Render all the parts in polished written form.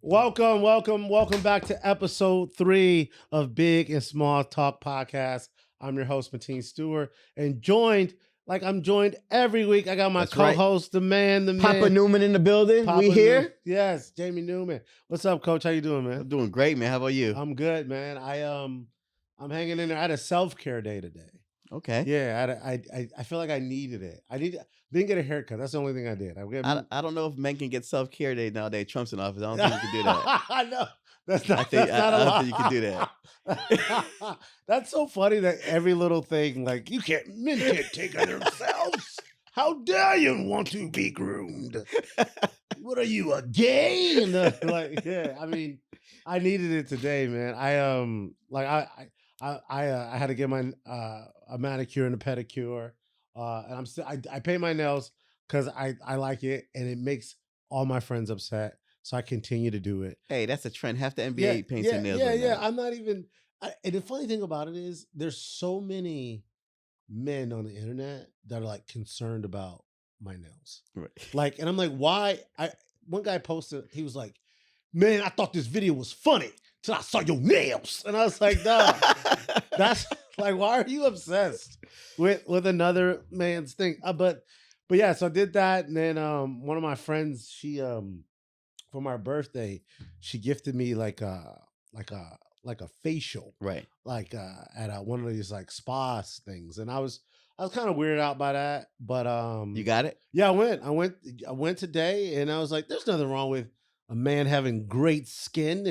Welcome back to episode 3 of Big and Small Talk podcast. I'm your host, Mateen Stewart, and joined, like I'm joined every week. I got my That's right. co-host, the man. Papa Newman in the building. We here? Yes, Jamie Newman. What's up, Coach? How you doing, man? I'm doing great, man. How about you? I'm good, man. I'm hanging in there. I had a self-care day today. Okay. Yeah, I feel like I needed it. Didn't get a haircut. That's the only thing I did. I don't know if men can get self-care day nowadays. Trump's in office. I don't think you can do that. I know. That's not. I That's not a lot. don't think you can do that. That's so funny that every little thing, like men can't take care of themselves. How dare you want to be groomed? What are you, a gay? And I mean, I needed it today, man. I had to get my a manicure and a pedicure, and I pay my nails because I like it, and it makes all my friends upset. So I continue to do it. Hey, that's a trend. Half the NBA paints their nails. Yeah. I'm not even. And the funny thing about it is, there's so many men on the internet that are like concerned about my nails. Right. Like, and I'm like, why? One guy posted, he was like, "Man, I thought this video was funny till I saw your nails," and I was like, "Nah, that's like, why are you obsessed with another man's thing?" But yeah, so I did that, and then one of my friends, she for my birthday, she gifted me like a facial, Right. like at one of these like spa things, and I was kind of weirded out by that, but You got it? yeah, I went today, and I was like, there's nothing wrong with a man having great skin,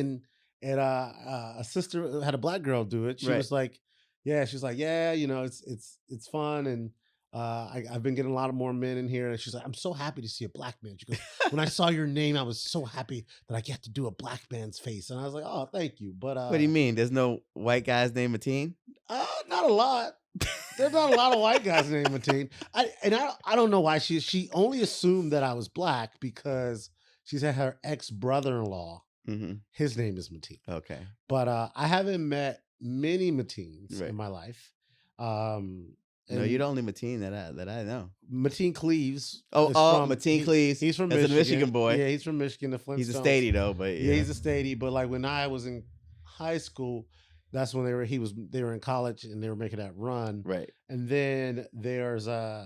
and a sister had a black girl do it. She Right. was like, yeah, she's like, yeah, it's fun, and I've been getting a lot of more men in here, and she's like, I'm so happy to see a black man. She goes, when I saw your name, I was so happy that I get to do a black man's face, and I was like, oh, thank you. But What do you mean? There's no white guys named Mateen? not a lot. There's not a lot of white guys named Mateen. I don't know why she only assumed that I was black because she said her ex-brother-in-law, Mm-hmm. his name is Mateen. Okay. But I haven't met many Mateens Right. in my life. No, you're the only Mateen that I know. Mateen Cleaves. Mateen Cleaves. He's from That's Michigan. a Michigan boy. Yeah, he's from Michigan. The Flintstones. He's a statey though, but yeah, he's a statey. But like when I was in high school, that's when they were in college and they were making that run. Right. And then there's a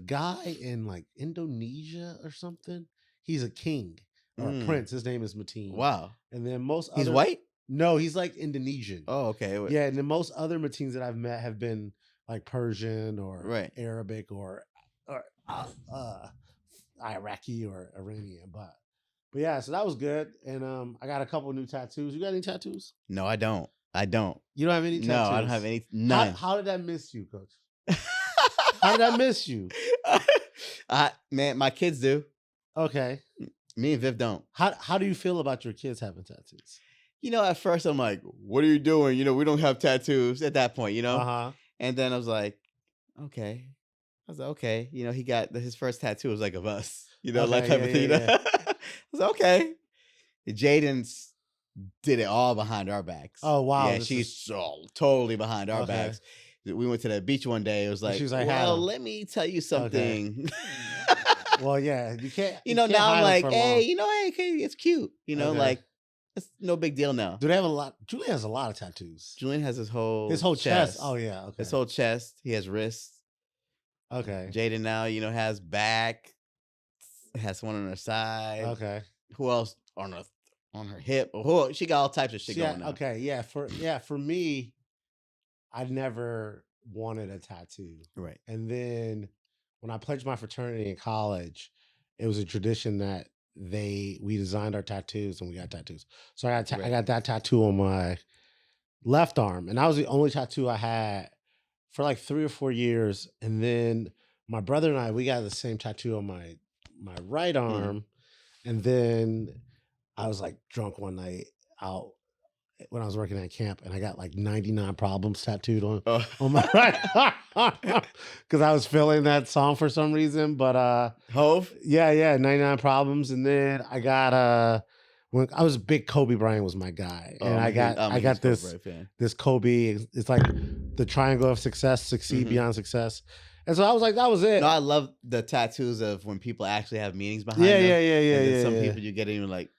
guy in like Indonesia or something. He's a king or a prince. His name is Mateen. Wow. And then He's white? No, he's like Indonesian. Oh, okay. Yeah, and then most other Mateens that I've met have been like Persian or Right. Arabic or Iraqi or Iranian. But yeah, so that was good. And I got a couple new tattoos. You got any tattoos? No, I don't. You don't have any tattoos? No, I don't have any. None. How did that miss you, Coach? How did I miss you? Man, my kids do. Okay. Me and Viv don't. How do you feel about your kids having tattoos? At first I'm like, what are you doing? We don't have tattoos at that point, Uh-huh. And then I was like, okay. I was like, okay. He got his first tattoo was like of us, like type of thing. Yeah. I was like, okay. Jaden's did it all behind our backs. Oh, wow. Yeah, she's so totally behind our backs. We went to the beach one day. It was like, well, let me tell you something. Okay. Well, yeah, you can't. Now I'm like, hey, okay, it's cute. Like it's no big deal now. Do they have a lot? Julian has a lot of tattoos. Julian has his whole chest. Oh yeah, okay. His whole chest. He has wrists. Okay. Jaden now, has back. Has one on her side. Okay. Who else on her hip? She got all types of shit going on. Okay. Yeah. For me, I never wanted a tattoo. Right. And then when I pledged my fraternity in college, it was a tradition that we designed our tattoos and we got tattoos. So I got that tattoo on my left arm, and that was the only tattoo I had for like 3 or 4 years. And then my brother and I, we got the same tattoo on my right arm. And then I was like drunk one night out when I was working at camp, and I got like 99 Problems tattooed on my right arm because I was feeling that song for some reason. But Hove? Yeah, 99 Problems. And then I got when I was big, Kobe Bryant was my guy. And I got this Kobe. It's like the triangle of success, succeed beyond success. And so I was like, that was it. No, I love the tattoos of when people actually have meanings behind them. Yeah. Some people you get even like,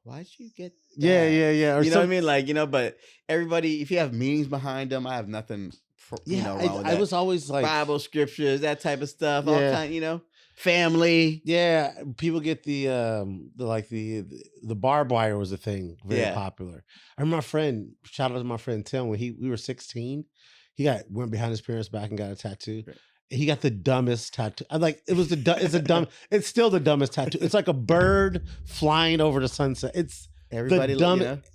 why'd you get that? Yeah. Or you know what I mean? Like, but everybody, if you have meanings behind them, I have nothing, wrong with that. I was always like Bible scriptures, that type of stuff, all kind, family. Yeah, people get the barbed wire was a thing, very popular. I remember my friend, shout out to my friend Tim, when we were 16, he went behind his parents' back and got a tattoo. Right. He got the dumbest tattoo. It's still the dumbest tattoo. It's like a bird flying over the sunset. It's everybody,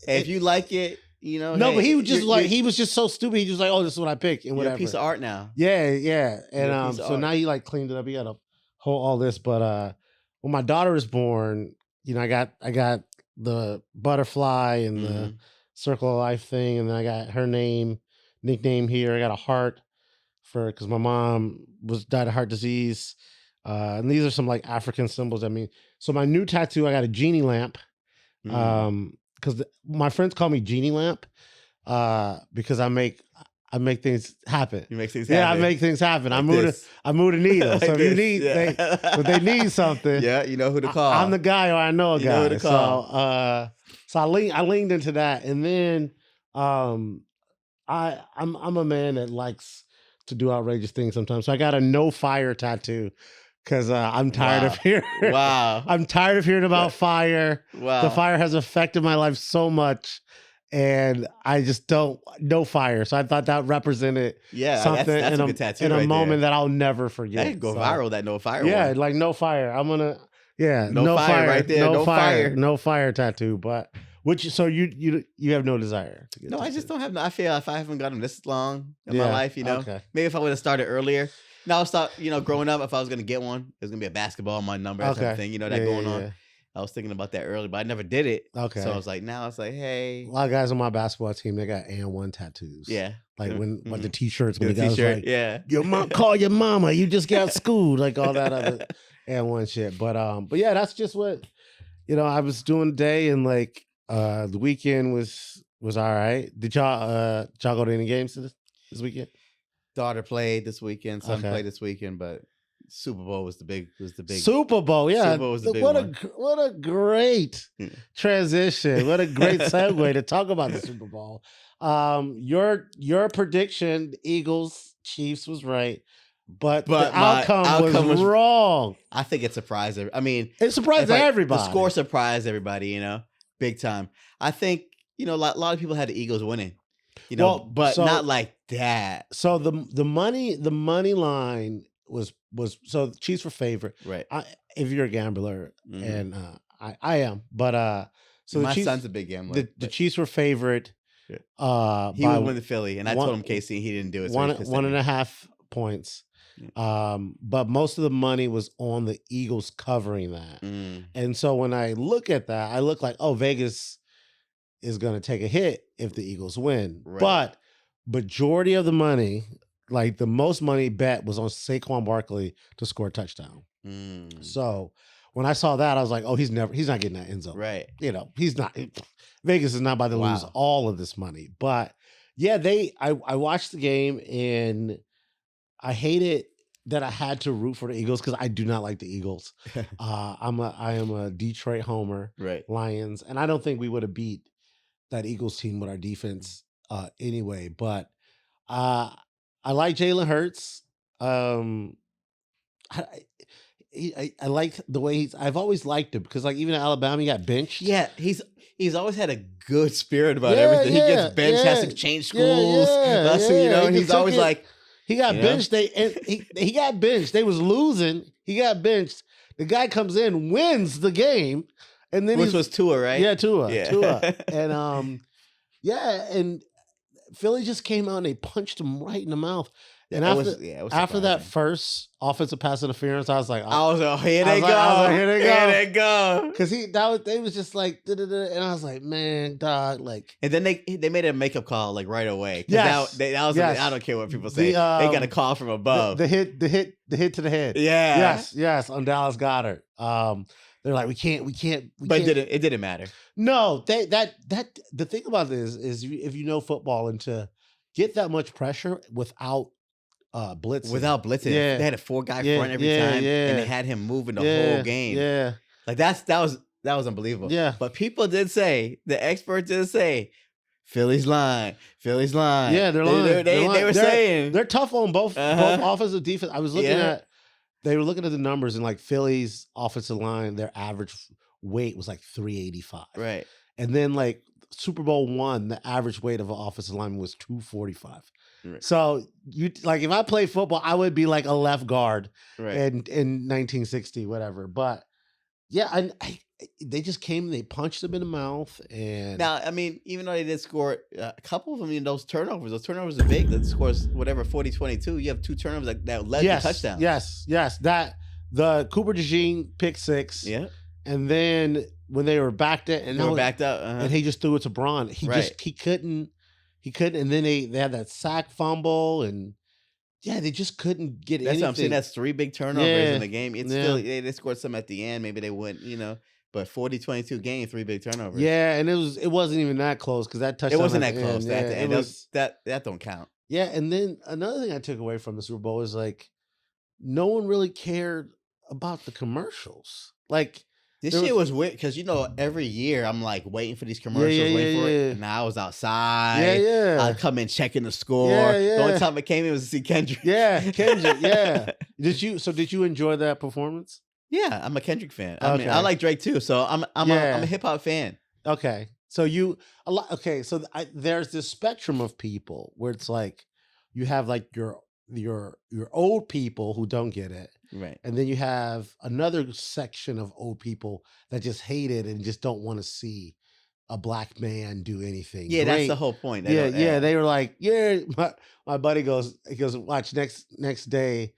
if you like it, No, but he was just he was just so stupid. He just like, oh, this is what I pick and whatever. You're a piece of art now. Yeah. And so now he like cleaned it up. He got a whole all this. But when my daughter was born, I got the butterfly and the circle of life thing, and then I got her nickname here. I got a heart because my mom died of heart disease. And these are some like African symbols. I mean, so my new tattoo, I got a genie lamp. Because my friends call me Genie Lamp because I make things happen. You make things happen. Yeah, I make things happen. Like I move a needle. Like so if you need, if they need something, you know who to call. I'm the guy, or I know a guy. You know who to call. So I leaned into that, and then I'm a man that likes to do outrageous things sometimes. So I got a no fire tattoo. Because I'm tired of hearing. Wow. I'm tired of hearing about fire. Wow. The fire has affected my life so much, and I just don't know fire. So I thought that represented something that's a good tattoo in a right moment there. that I'll never forget. That could go viral. That no fire. Yeah, one. like no fire. I'm gonna no fire right there. No fire. No fire tattoo. But so you have no desire to get No, tattooed. I just don't have. I feel if I haven't got them this long in my life, okay. Maybe if I would have started earlier. Now, I thought, growing up, if I was going to get one, it was going to be a basketball, my number, that type of thing, that going on. I was thinking about that earlier, but I never did it. Okay. So I was like, now it's like, hey. A lot of guys on my basketball team, they got and1 tattoos. Yeah. Like like the t-shirts, when the guys t-shirt, like, your mom, call your mama, you just got schooled, like all that other and1 shit. But yeah, that's just what, I was doing today, and like the weekend was all right. Did y'all go to any games this weekend? Daughter played this weekend. Son played this weekend, but Super Bowl was the big. Super Bowl, yeah. Super Bowl was the big one. What a great transition! What a great segue to talk about the Super Bowl. Your prediction, Eagles Chiefs, was right, but the outcome was wrong. I think it surprised. It surprised everybody. The score surprised everybody. Big time. I think a lot of people had the Eagles winning. But not like that. So the money line was so the Chiefs were favorite. Right. If you're a gambler, and I am, but so my son's a big gambler. The Chiefs were favorite. Yeah. He would win the Philly, and I told him KC, he didn't do it. So 1.5 points. But most of the money was on the Eagles covering that, and so when I look at that, I look like, Vegas is going to take a hit if the Eagles win. Right. But majority of the money, like the most money bet, was on Saquon Barkley to score a touchdown. So when I saw that, I was like, he's not getting that end zone. Right. He's not. Vegas is not about to lose all of this money. But yeah, I watched the game, and I hated that I had to root for the Eagles because I do not like the Eagles. I am a Detroit homer. Right. Lions, and I don't think we would have beat that Eagles team with our defense anyway. But I like Jalen Hurts. I like the way I've always liked him because like even at Alabama he got benched. Yeah, he's always had a good spirit about everything. He gets benched, has to change schools. He's always like he got benched. He got benched. They was losing. He got benched. The guy comes in, wins the game. And then which was Tua, right? Yeah, Tua. And and Philly just came out and they punched him right in the mouth. And after that first offensive pass interference, I was like, here they go. Because they was just like, and I was like, man, dog, like. And then they made a makeup call like right away. Yes. I don't care what people say. They got a call from above. The hit to the head. Yeah. Yes, on Dallas Goedert. They're like, we can't. But it didn't matter. No, the thing about this is if you know football, and to get that much pressure without blitzing. Without blitzing. Yeah. They had a 4-guy front every time. Yeah. And they had him moving the whole game. Yeah. Like that was That was unbelievable. Yeah. But people did say, the experts did say, Philly's lying. Philly's lying. Yeah, they're lying. They were saying they're tough on both offensive defense. I was looking at, they were looking at the numbers, and like Philly's offensive line, their average weight was like 385. Right. And then like Super Bowl I, the average weight of an offensive lineman was 245. Right. So you like, if I played football, I would be like a left guard in 1960, whatever. But yeah, they just came, they punched them in the mouth. And now, I mean, even though they did score a couple of them, those turnovers are big. That scores whatever 40-22. You have 2 turnovers that led to touchdowns. Yes. That the Cooper DeJean pick 6. Yeah. And then when they were backed up, and he just threw it to Braun. He couldn't. And then they had that sack fumble, and they just couldn't get anything. That's what I'm saying. That's 3 big turnovers in the game. It's still they scored some at the end. Maybe they wouldn't, But 40-22 game, 3 big turnovers. Yeah, and it wasn't even that close because that touchdown. It wasn't that close. At the end, that don't count. Yeah, and then another thing I took away from the Super Bowl is like, no one really cared about the commercials. Like, this shit was weird because every year I'm like waiting for these commercials, waiting for it. And I was outside. I'd come in checking the score. The only time I came in was to see Kendrick. Kendrick. Did you enjoy that performance? Yeah, I'm a Kendrick fan. I mean, I like Drake too, so I'm a hip hop fan. Okay, so there's this spectrum of people where it's like you have like your old people who don't get it. Right. And then you have another section of old people that just hate it and just don't want to see a black man do anything. Yeah, that's the whole point. They were like, my buddy goes, watch next day,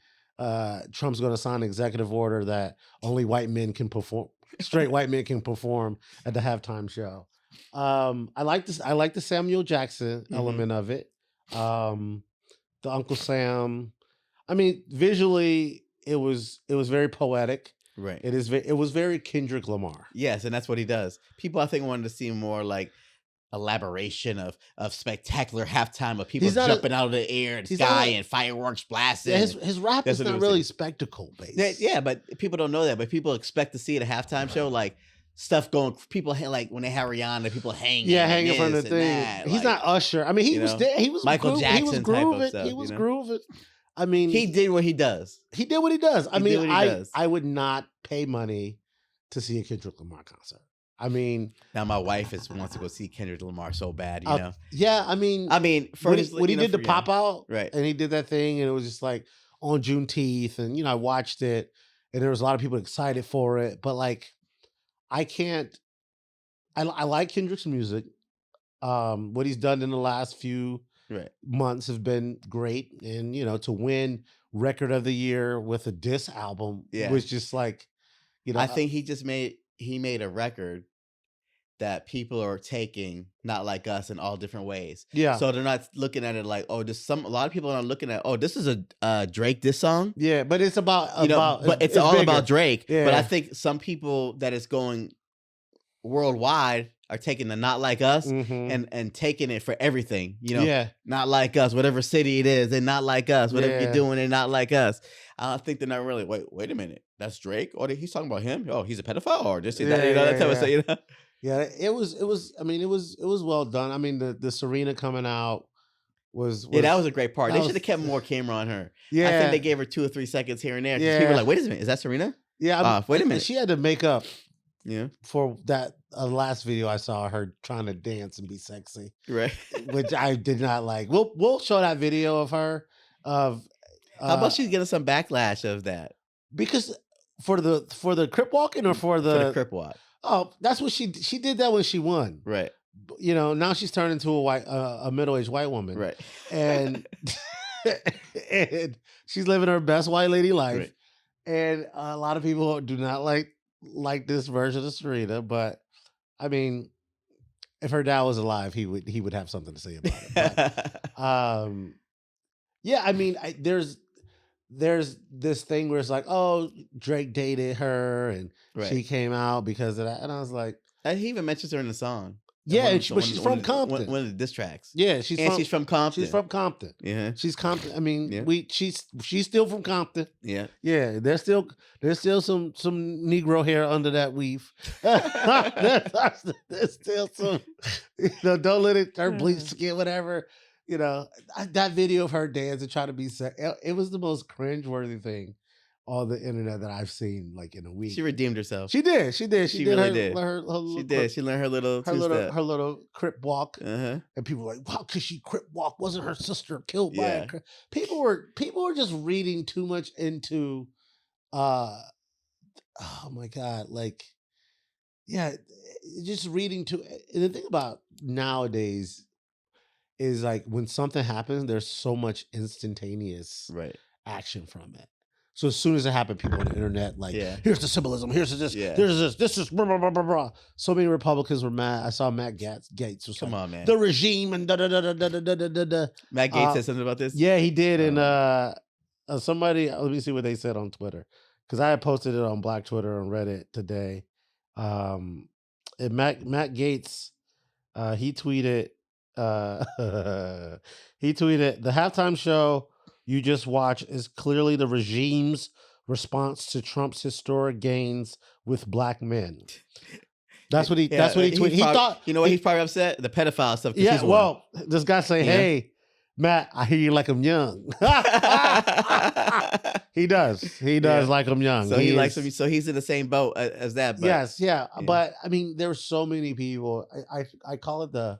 Trump's going to sign an executive order that only white men can perform, straight white men can perform at the halftime show. I like the Samuel Jackson element of it. The Uncle Sam. I mean, visually, it was very poetic. Right. It was very Kendrick Lamar. Yes, and that's what he does. People, I think, wanted to see more like elaboration of spectacular halftime of people jumping out of the air and sky and fireworks blasting. Yeah, his rap is not really spectacle based. Yeah, but people don't know that. But people expect to see at a halftime show like stuff going. People like when they have Rihanna, people hanging. Yeah, hanging from the thing. He's not Usher. I mean, he was there. He was Michael Jackson. He was grooving. Type of stuff, he was grooving. I mean, he did what he does. I would not pay money to see a Kendrick Lamar concert. I mean, now my wife wants to go see Kendrick Lamar so bad, you know. Yeah, I mean, when he did the pop out, right, and he did that thing, and it was just like on Juneteenth, and I watched it, and there was a lot of people excited for it, but like, I can't. I like Kendrick's music. What he's done in the last few months have been great, and to win record of the year with a diss album was just like, I think he made a record that people are taking Not Like Us in all different ways. Yeah. So they're not looking at it like, a lot of people are looking at, this is a Drake diss song. Yeah, but it's but it's all bigger. About Drake. Yeah. But I think some people that is going worldwide are taking the Not Like Us and taking it for everything. Not Like Us, whatever city it is, and Not Like Us, whatever you're doing, and Not Like Us. I think they're not really, wait a minute, that's Drake? Or he's talking about him? Oh, he's a pedophile? Or just that type of stuff, Yeah, it was. I mean, it was well done. I mean, the Serena coming out was that was a great part. They should have kept more camera on her. Yeah, I think they gave her 2 or 3 seconds here and there. Yeah, people were like, wait a minute, is that Serena? Yeah, wait a minute. She had to make up. Yeah, for that last video I saw her trying to dance and be sexy, right? Which I did not like. We'll show that video of her. How about she's getting some backlash of that? Because for the crip walking or for the crip walk. Oh, that's what she did that when she won. Right. Now she's turned into a middle-aged white woman. Right. And and she's living her best white lady life. Right. And a lot of people do not like this version of Serena, but I mean, if her dad was alive, he would have something to say about it. But, yeah, I mean, there's this thing where it's like, oh, Drake dated her and she came out because of that, and I was like, he even mentions her in the song. Yeah, but she's from Compton. One of the diss tracks. Yeah, she's from Compton. She's from Compton. Yeah, she's Compton. I mean, she's still from Compton. Yeah, yeah. There's still some Negro hair under that weave. there's still some. Don't let her bleach skin, whatever. That video of her dancing trying to be set. It was the most cringeworthy thing on the internet that I've seen like in a week. She redeemed herself. She did. She really did. She did. She learned her little crip walk. And people were like, "Wow, could she crip walk? Wasn't her sister killed by a crip?" People were just reading too much into. Oh my God! Like, yeah, just reading too. And the thing about nowadays is like when something happens, there's so much instantaneous action from it. So as soon as it happened, people on the internet like, here's the symbolism, here's this, this is blah, blah, blah, blah, blah. So many Republicans were mad. I saw Matt Gaetz was on, man. The regime and da da da da da da da da da. Matt Gaetz said something about this? Yeah, he did. And somebody, let me see what they said on Twitter. Because I had posted it on Black Twitter on Reddit today. And Matt Gaetz, he tweeted, the halftime show you just watched is clearly the regime's response to Trump's historic gains with black men. That's what he tweeted. He thought, you know what, he's probably upset? The pedophile stuff. Yeah, well, this guy say, hey, Matt, I hear you like him young. He does. He does like him young. So he likes him. So he's in the same boat as that. But, yes, yeah. But I mean, there were so many people. I call it the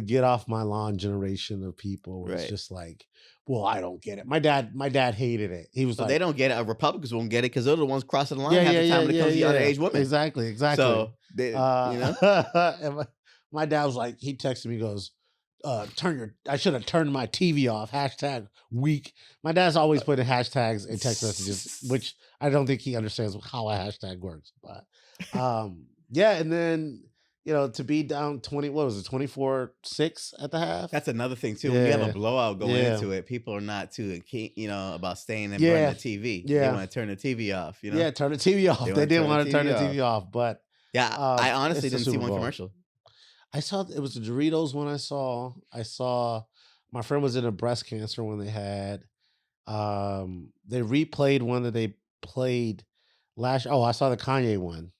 get off my lawn generation of people. Where it's just like, well, I don't get it. My dad hated it. He was like, they don't get it. Republicans won't get it because they're the ones crossing the line half the time when it comes to underage women. Exactly. So they, and my dad was like, he texted me, he goes, I should have turned my TV off. #weak. My dad's always putting hashtags in text messages, which I don't think he understands how a hashtag works. But and then to be down 24-6 at the half. That's another thing too. When you have a blowout going into it, people are not too keen, about staying and burning the TV. Yeah. They want to turn the TV off. Yeah, turn the TV off. They didn't want to turn the TV off, but I honestly didn't see one commercial. I saw it was the Doritos one. I saw my friend was in a breast cancer one they had. They replayed one that they played last. Oh, I saw the Kanye one.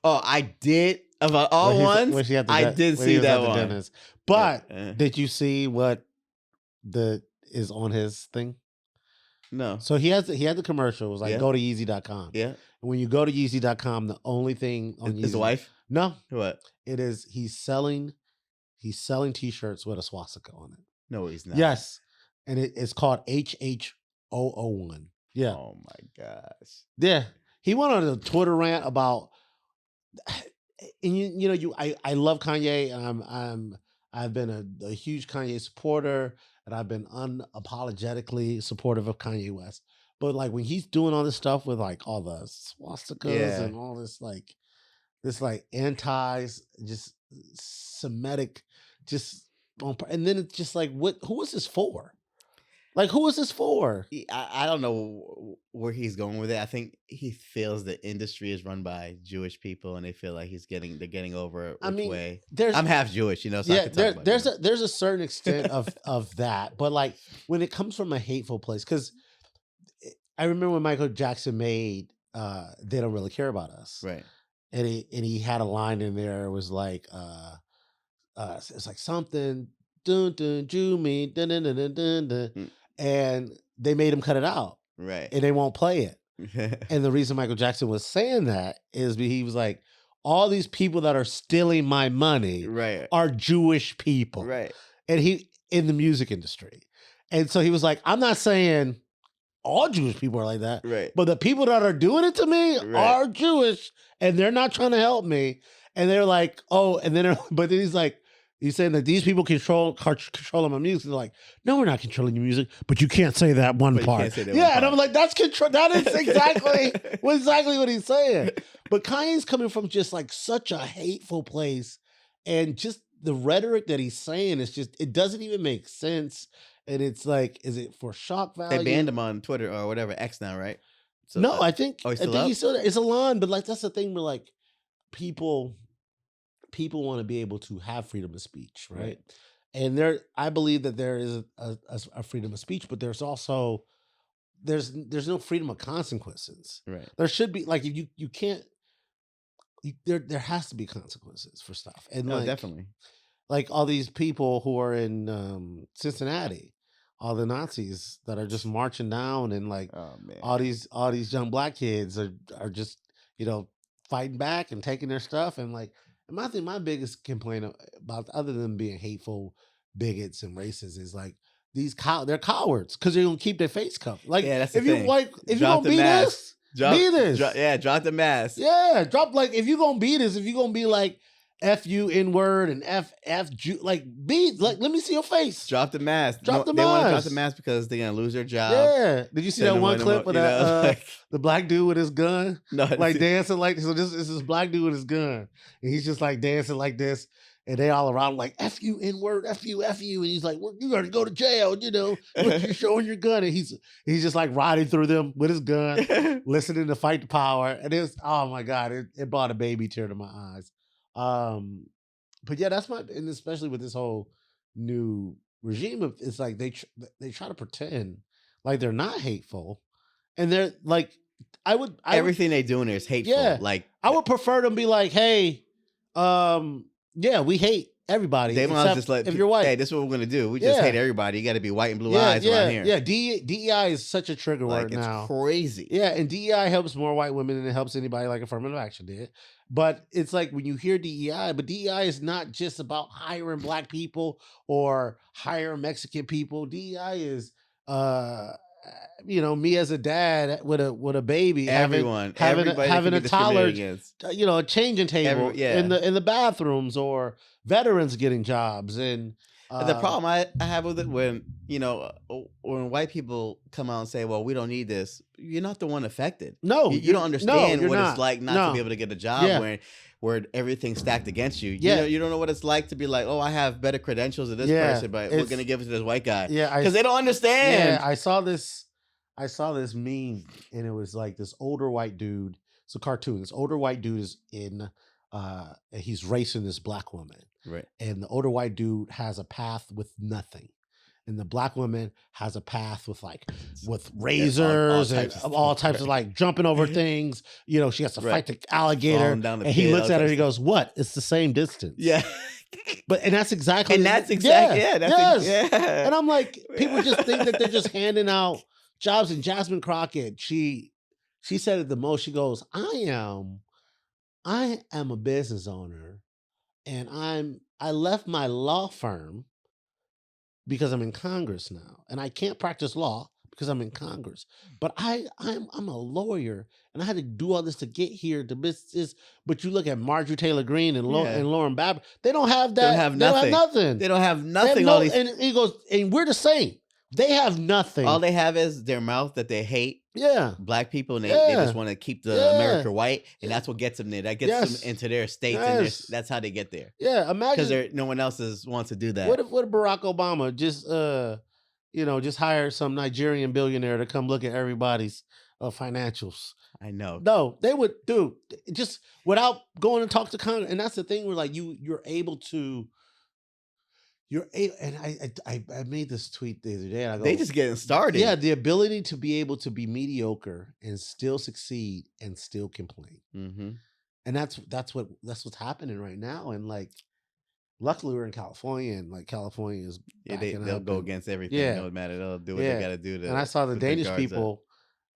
Oh, I did. Of all ones, I did see that one. Dentist. But did you see what is on his thing? No. So he had the commercial. It was like, go to Yeezy.com. Yeah. And when you go to Yeezy.com, the only thing on Yeezy. Is the wife? No. What? It is he's selling t-shirts with a swastika on it. No, he's not. Yes. And it's called HH001. Yeah. Oh my gosh. Yeah. He went on a Twitter rant about, and I love Kanye, and I've been a huge Kanye supporter, and I've been unapologetically supportive of Kanye West. But like when he's doing all this stuff with like all the swastikas and all this anti just Semitic and then it's just like who is this for? Like, who is this for? I don't know where he's going with it. I think he feels the industry is run by Jewish people, and they feel like they're getting over which way. I'm half Jewish, so I can talk about there's a certain extent of that, but like when it comes from a hateful place, because I remember when Michael Jackson made "They Don't Really Care About Us," right? And he had a line in there. It was like it's like something dun dun Jew me dun dun dun dun dun dun. And they made him cut it out. Right. And they won't play it. And the reason Michael Jackson was saying that is he was like, all these people that are stealing my money are Jewish people. Right. And he in the music industry. And so he was like, I'm not saying all Jewish people are like that. Right. But the people that are doing it to me are Jewish, and they're not trying to help me. And they're like, but then he's like, he's saying that these people control my music. They're like, no, we're not controlling your music, but you can't say that one part. And I'm like, that's control. That is exactly what he's saying. But Kanye's coming from just like such a hateful place, and just the rhetoric that he's saying is just, it doesn't even make sense. And it's like, is it for shock value? They banned him on Twitter or whatever, X now, right? So, no, I think he's still it's a line, but like that's the thing where like people people want to be able to have freedom of speech, right? And I believe that there is a freedom of speech, but there's also there's no freedom of consequences. Right. There should be, like, if you can't, there has to be consequences for stuff. And definitely. Like all these people who are in Cincinnati, all the Nazis that are just marching down, and like all these young black kids are just, fighting back and taking their stuff. And like, my biggest complaint about, other than being hateful bigots and racists, is like they're cowards because they're gonna keep their face covered. Like, that's the if thing. If you're gonna be this, be this. Drop the mask. Yeah, like, if you're gonna be this, if you're gonna be like F you N-word and F like, be like, let me see your face. Drop the mask. They want to drop the mask because they're gonna lose their job. Yeah. Did you see that one clip of that the black dude with his gun? No, like dancing like this. So this is this black dude with his gun. And he's just like dancing like this. And they all around like, F you N-word, F you. And he's like, you gotta go to jail, you're showing your gun. And he's just like riding through them with his gun, listening to Fight the Power. And oh my God, it brought a baby tear to my eyes. But yeah, and especially with this whole new regime, it's like they try to pretend like they're not hateful, and they're like, everything they doing is hateful. Yeah, like, I would prefer them be like, hey, yeah, we hate everybody. They want to just like, if you're white, hey, this is what we're gonna do. We just hate everybody. You got to be white and blue eyes around here. Yeah, DEI is such a trigger word now. It's crazy. Yeah, and DEI helps more white women than it helps anybody like affirmative action did. But it's like, when you hear DEI, but DEI is not just about hiring black people or hiring Mexican people. DEI is, me as a dad with a baby, having a toddler, a changing table in the bathrooms, or veterans getting jobs. And the problem I have with it, when white people come out and say, well, we don't need this, you're not the one affected. No, you don't understand what it's like not to be able to get a job where everything's stacked against you. You don't know what it's like to be like, oh, I have better credentials than this person, but we're gonna give it to this white guy. Yeah, because they don't understand. Yeah, I saw this meme, and it was like this older white dude. It's a cartoon. This older white dude is he's racing this black woman. Right. And the older white dude has a path with nothing. And the black woman has a path with razors and all types of like jumping over things. She has to fight the alligator. And he looks at her and he goes, what? It's the same distance. Yeah. And that's exactly. And that's exactly. Yeah. And I'm like, people just think that they're just handing out jobs. And Jasmine Crockett, she said it the most. She goes, I am a business owner, and I left my law firm because I'm in Congress now, and I can't practice law because I'm in Congress. But I'm a lawyer, and I had to do all this to get here to business. But you look at Marjorie Taylor Greene and Lauren Babbitt, they don't have that. They don't have nothing. They don't have nothing. And he goes, and we're the same. They have nothing. All they have is their mouth that they hate. Yeah, black people, and they just want to keep the America white, and that's what gets them there. That gets them into their states, and that's how they get there. Yeah, imagine, because no one else wants to do that. What if Barack Obama just just hired some Nigerian billionaire to come look at everybody's financials? I know. No, they would do just without going and talk to Congress, and that's the thing where like you're able to. And I made this tweet the other day. And I go, they just getting started. Yeah, the ability to be able to be mediocre and still succeed and still complain. Mm-hmm. And that's what's happening right now. And like, luckily we're in California, and like California is they'll go against everything. Yeah. It doesn't matter. They'll do what they got to do. And I saw the Danish people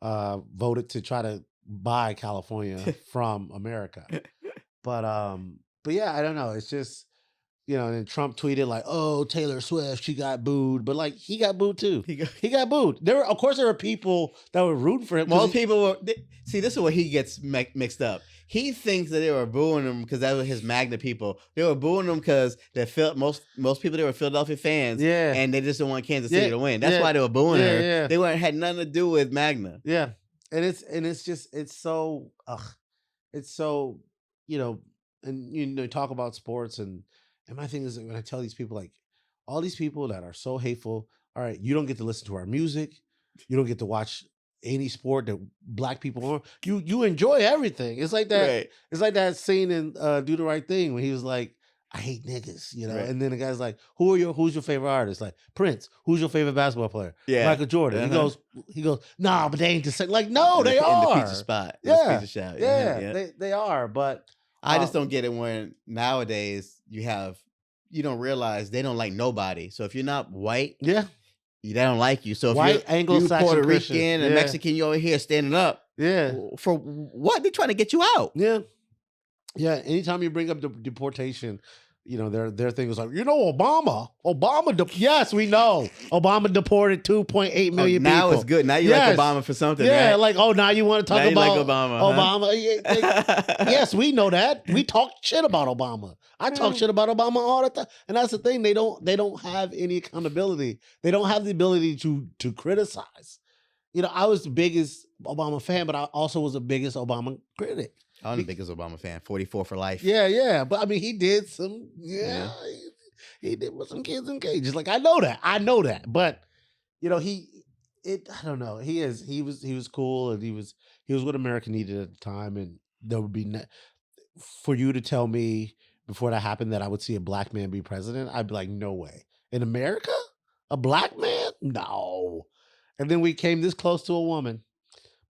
voted to try to buy California from America. But yeah, I don't know. It's just. And then Trump tweeted like, "Oh, Taylor Swift, she got booed," but like he got booed too. He got booed. Of course, there were people that were rooting for him. Most people were. See, this is where he gets mixed up. He thinks that they were booing him because that was his Magna people. They were booing him because most people, they were Philadelphia fans, and they just don't want Kansas City to win. That's why they were booing her. Yeah. They had nothing to do with Magna. Yeah, and it's so and talk about sports and my thing is that when I tell these people, like, all these people that are so hateful, all right, you don't get to listen to our music, you don't get to watch any sport that black people are, you enjoy everything. It's like that. Right. It's like that scene in Do the Right Thing when he was like, I hate niggas, you know. Right. And then the guy's like, who's your favorite artist? Like Prince. Who's your favorite basketball player? Yeah. Michael Jordan. He goes, nah, but they ain't the same. Like, no, they are. In the pizza spot. Yeah. The pizza shop. Yeah. They are. But I just don't get it when nowadays you don't realize they don't like nobody. So if you're not white, yeah, they don't like you. So if white, Anglo-Saxon, Puerto Christian, Rican and Mexican, you over here standing up. Yeah. For what? They're trying to get you out. Yeah. Yeah. Anytime you bring up the deportation, you know, their thing was like, you know, Obama, yes, we know. Obama deported 2.8 million people. Now it's good. Now you like Obama for something, yeah, right? like, now you want to talk about like Obama. Yes, we know that. We talk shit about Obama. I talk shit about Obama all the time. And that's the thing. They don't have any accountability. They don't have the ability to criticize. You know, I was the biggest Obama fan, but I also was the biggest Obama critic. I'm the biggest Obama fan. 44 for life. Yeah. But I mean, he did some. Yeah. He did with some kids in cages. Like I know that. But you know, I don't know. He was cool, and he was what America needed at the time. And there would be for you to tell me before that happened that I would see a black man be president, I'd be like, no way. In America, a black man? No. And then we came this close to a woman.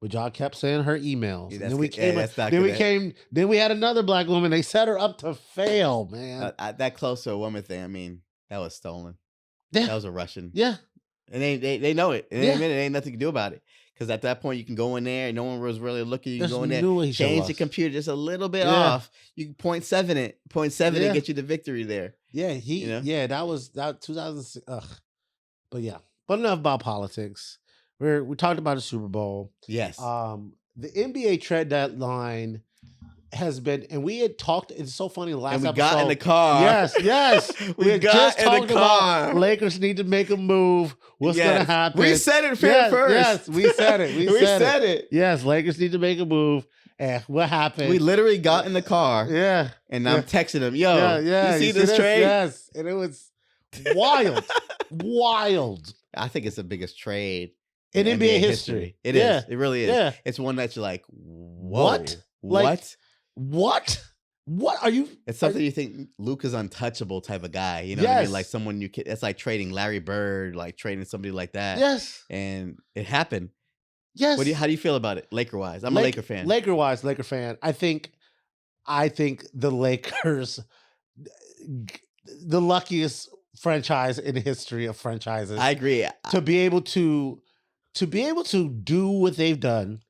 But y'all kept saying her emails. Yeah, and then we had another black woman. They set her up to fail, man. That close to a woman thing, I mean, that was stolen. Yeah. That was a Russian. Yeah. And they know it. And it ain't nothing to do about it. Because at that point, you can go in there and no one was really looking. You can go in there, change the computer just a little bit off. You can 0.7 it. 0.7 and get you the victory there. Yeah. That was 2006. Ugh. But yeah. But enough about politics. We talked about the Super Bowl. Yes. The NBA trade deadline has been, and we had talked. It's so funny. The last and we episode, got in the car. Yes. we had got just in talked the car. about Lakers need to make a move. What's going to happen? We said it first. Yes, we said it. We said it. Yes, Lakers need to make a move. And what happened? We literally got in the car. Yeah. And I'm texting him, yo, you see this trade? Yes. And it was wild. Wild. I think it's the biggest trade in NBA history. It is. It really is. Yeah. It's one that you're like, whoa, what? What are you? It's something you think Luka's untouchable type of guy. You know what I mean? Like someone you can. It's like trading Larry Bird, like trading somebody like that. Yes. And it happened. Yes. How do you feel about it, Laker wise? I'm a Laker fan. Laker fan. I think the Lakers, the luckiest franchise in the history of franchises. I agree. To be able to do what they've done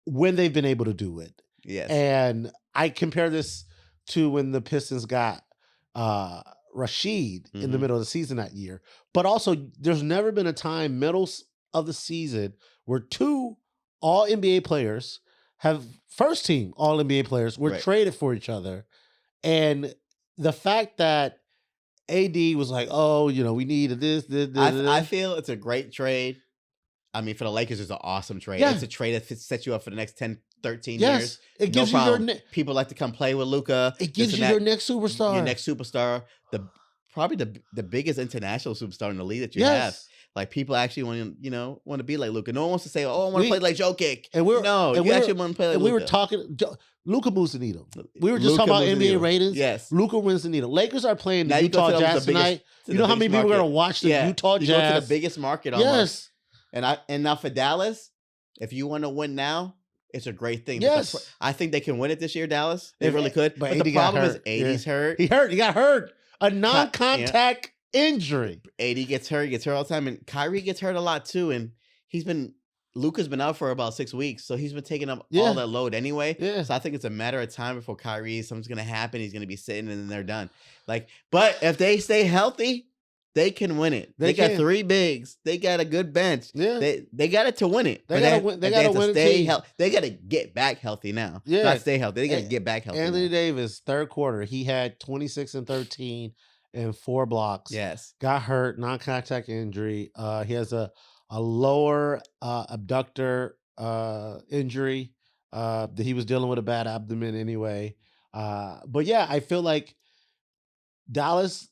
when they've been able to do it. Yes. And I compare this to when the Pistons got Rashid in the middle of the season that year. But also, there's never been a time middle of the season where two all NBA players first team all NBA players were traded for each other. And the fact that AD was like, oh, you know, we need this. I feel it's a great trade. I mean, for the Lakers, it's an awesome trade. Yeah. It's a trade that sets you up for the next 10, 13 years. It gives you your people like to come play with Luka. It gives you your next superstar. Your next superstar. Probably the biggest international superstar in the league that you have. Like people actually want to be like Luka. No one wants to say, "Oh, I want to play like Jokic." And you actually want to play like Luka. We were talking. Luka moves the needle. We were just talking about NBA ratings. Yes, Luka wins the needle. Lakers are playing the Utah Jazz tonight. You know how many people are going to watch the Utah Jazz? You go to the biggest market almost. Yes, and now for Dallas, if you want to win now, it's a great thing. Yes, I think they can win it this year. Dallas, they really could. But the problem is AD's hurt. He got hurt. A non-contact injury. AD gets hurt all the time, and Kyrie gets hurt a lot too. And Luka's been out for about 6 weeks, so he's been taking up all that load anyway. Yeah. So I think it's a matter of time before something's gonna happen. He's gonna be sitting, and then they're done. But if they stay healthy, they can win it. They got 3 bigs. They got a good bench. Yeah. They got it to win it. They got to win it. They got to get back healthy now. Yeah. Not stay healthy. They got to get back healthy. Anthony Davis, third quarter, he had 26 and 13 and 4 blocks. Yes. Got hurt, non-contact injury. He has a lower abductor injury that he was dealing with a bad abdomen anyway. But yeah, I feel like Dallas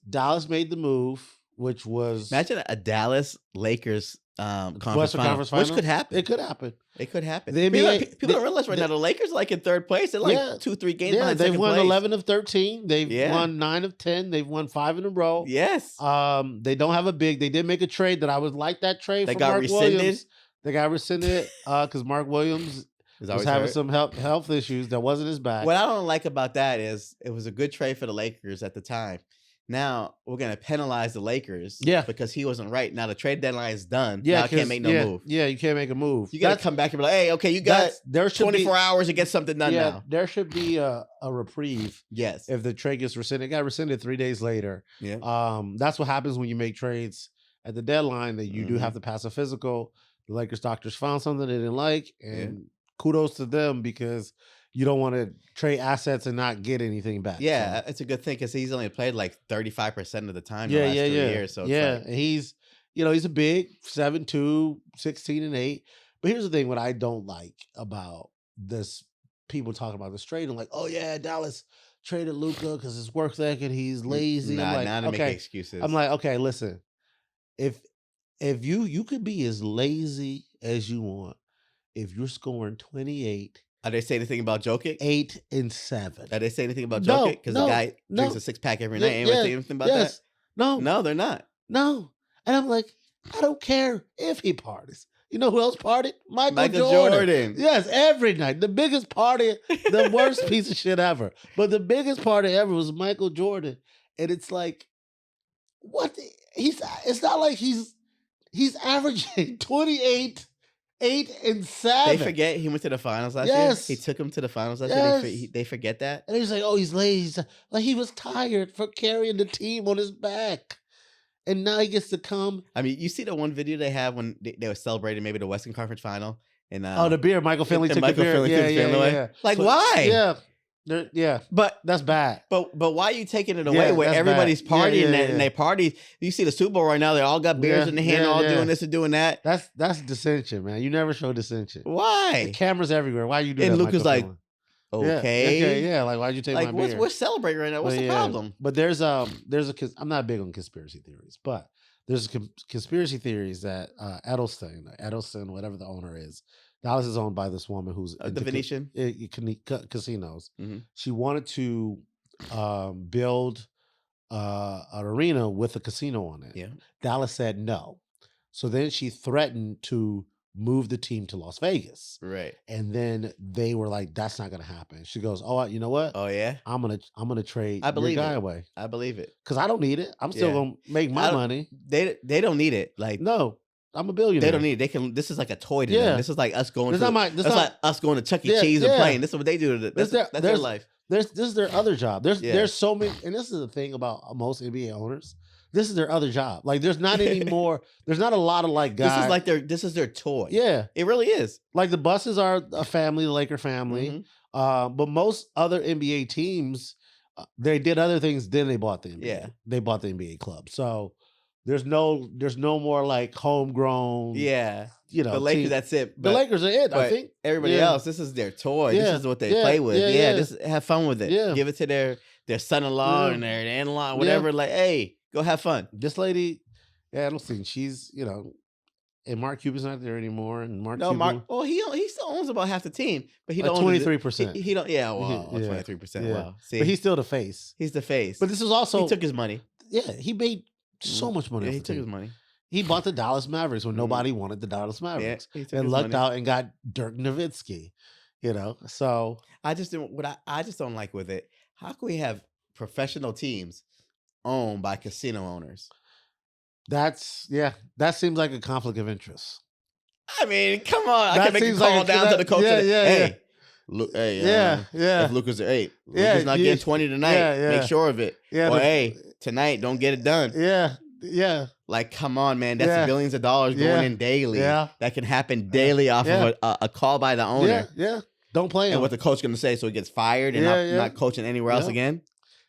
made the move, which was imagine a Dallas Lakers conference final, which could happen. It could happen. It could happen. The NBA, people don't realize right now the Lakers are like in third place. They're like 2-3 games behind they've second won place. 11 of 13. They've won 9 of 10. They've won 5 in a row. Yes. They don't have a big. They did make a trade that I would like that trade. They got rescinded. Williams. They got rescinded because Mark Williams was having some health issues that wasn't his back. What I don't like about that is it was a good trade for the Lakers at the time. Now we're gonna penalize the Lakers, because he wasn't right. Now the trade deadline is done. Now I can't make no move. Yeah, you can't make a move. You gotta come back and be like, hey, okay, you got 24 hours to get something done now. There should be a reprieve. Yes, if the trade gets rescinded, it got rescinded 3 days later. Yeah. That's what happens when you make trades at the deadline. That you do have to pass a physical. The Lakers doctors found something they didn't like, and kudos to them because you don't want to trade assets and not get anything back. Yeah, it's a good thing because he's only played like 35% of the time the last 3 years. So and he's a big 7'2", 16-8. But here's the thing: what I don't like about this, people talking about this trade, and like, oh yeah, Dallas traded Luka because his work ethic and he's lazy. Nah, like, not to make excuses. I'm like, okay, listen, if you could be as lazy as you want, if you're scoring 28. Are they say anything about Jokic? 8 and 7. Are they say anything about Jokic? Because the guy drinks a 6-pack every night. Ain't say anything about that? No, they're not. No. And I'm like, I don't care if he parties. You know who else partied? Michael Jordan. Yes, every night. The biggest party, the worst piece of shit ever. But the biggest party ever was Michael Jordan. And it's like, what? It's not like he's averaging 28, 8 and 7. They forget he went to the finals last year. He took him to the finals last year. They forget that. And he's like, oh, he's lazy. Like he was tired for carrying the team on his back. And now he gets to come. I mean, you see the one video they have when they were celebrating maybe the Western Conference final. And the beer. Michael Finley took the beer. Yeah. Like, why? Yeah. But that's bad. But why are you taking it away where everybody's partying and they party? You see the Super Bowl right now, they all got beers in their hand, all doing this and doing that. That's dissension, man. You never show dissension. Why? The cameras everywhere. Why you do that? And Luka's like, okay. Like, why'd you take my beer? We're celebrating right now. What's the problem? But I'm not big on conspiracy theories, but there's conspiracy theories that Edelstein, whatever the owner is, Dallas is owned by this woman who's the Venetian casinos. Mm-hmm. She wanted to build an arena with a casino on it. Yeah. Dallas said no. So then she threatened to move the team to Las Vegas. Right. And then they were like, that's not going to happen. She goes, oh, you know what? Oh, yeah? I'm gonna trade your guy away. I believe it. Because I don't need it. I'm still going to make my money. They don't need it. Like, no. I'm a billionaire. They don't need it. This is like a toy to them. This is like us going like us going to Chuck E. Cheese and playing. This is what they do. That's their life. This is their other job. There's so many, and this is the thing about most NBA owners. This is their other job. Like there's not any more. There's not a lot of like guys. This is their toy. Yeah, it really is. Like the Buses are a family, the Laker family. Mm-hmm. But most other NBA teams, they did other things. Then they bought the NBA. Yeah, they bought the NBA club. So. There's no more like homegrown. Yeah, the Lakers. Team. That's it. The Lakers are it. I think everybody else. This is their toy. This is what they play with. Just have fun with it. Yeah. Give it to their son-in-law and their in-law, whatever. Like, hey, go have fun. This lady, I don't think she's and Mark Cuban's not there anymore. And Mark. Well, he still owns about half the team, but he don't 23%. He don't. Yeah, well, 23%. Wow. See, but he's still the face. He's the face. But this is also he took his money. Yeah, he made so much money. Yeah, he took his money. He bought the Dallas Mavericks when nobody wanted the Dallas Mavericks, and lucked out and got Dirk Nowitzki. So I just don't like with it. How can we have professional teams owned by casino owners? That seems like a conflict of interest. I mean, come on, I can make a call down to the coach. Hey. Look, if Luka's Luka's not getting 20 tonight, make sure of it. Or tonight, don't get it done. Yeah. Like, come on, man. That's billions of dollars going in daily. Yeah. That can happen daily off of a call by the owner. Yeah. Don't play him. And what the coach going to say, so he gets fired and not coaching anywhere else again.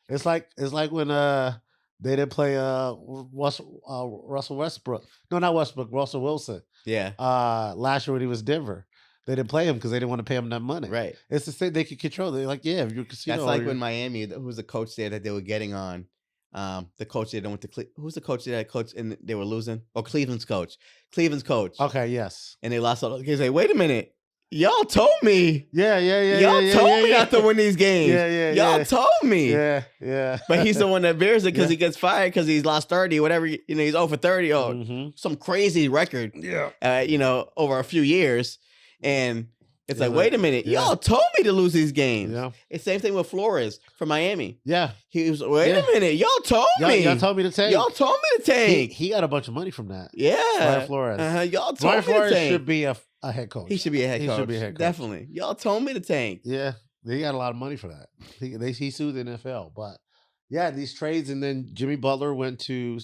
It's like when they didn't play Russell Westbrook. No, not Westbrook. Russell Wilson. Yeah. Last year when he was Denver. They didn't play him because they didn't want to pay him that money. Right. It's the thing they could control. They're like, if you're a casino. That's like when Miami, who was the coach there that they were getting on. The coach they went to who's the coach that coach and they were losing? Oh, Cleveland's coach. Okay, yes. And they lost all those games. Like, wait a minute. Y'all told me. Yeah. Y'all told me not to win these games. Y'all told me. Yeah. But he's the one that bears it because he gets fired because he's lost 30, whatever. He's 0 for 30 or some crazy record. Yeah. Over a few years. And it's like, wait a minute. Y'all told me to lose these games. Yeah. It's the same thing with Flores from Miami. Yeah. He was, wait a minute. Y'all told me. Y'all told me to tank. Y'all told me to tank. He got a bunch of money from that. Yeah. Brian Flores. Y'all told Brian me Flores to tank. should be a head coach. He should be a head coach. Definitely. Y'all told me to tank. Yeah. They got a lot of money for that. He sued the NFL. But yeah, these trades, and then Jimmy Butler went to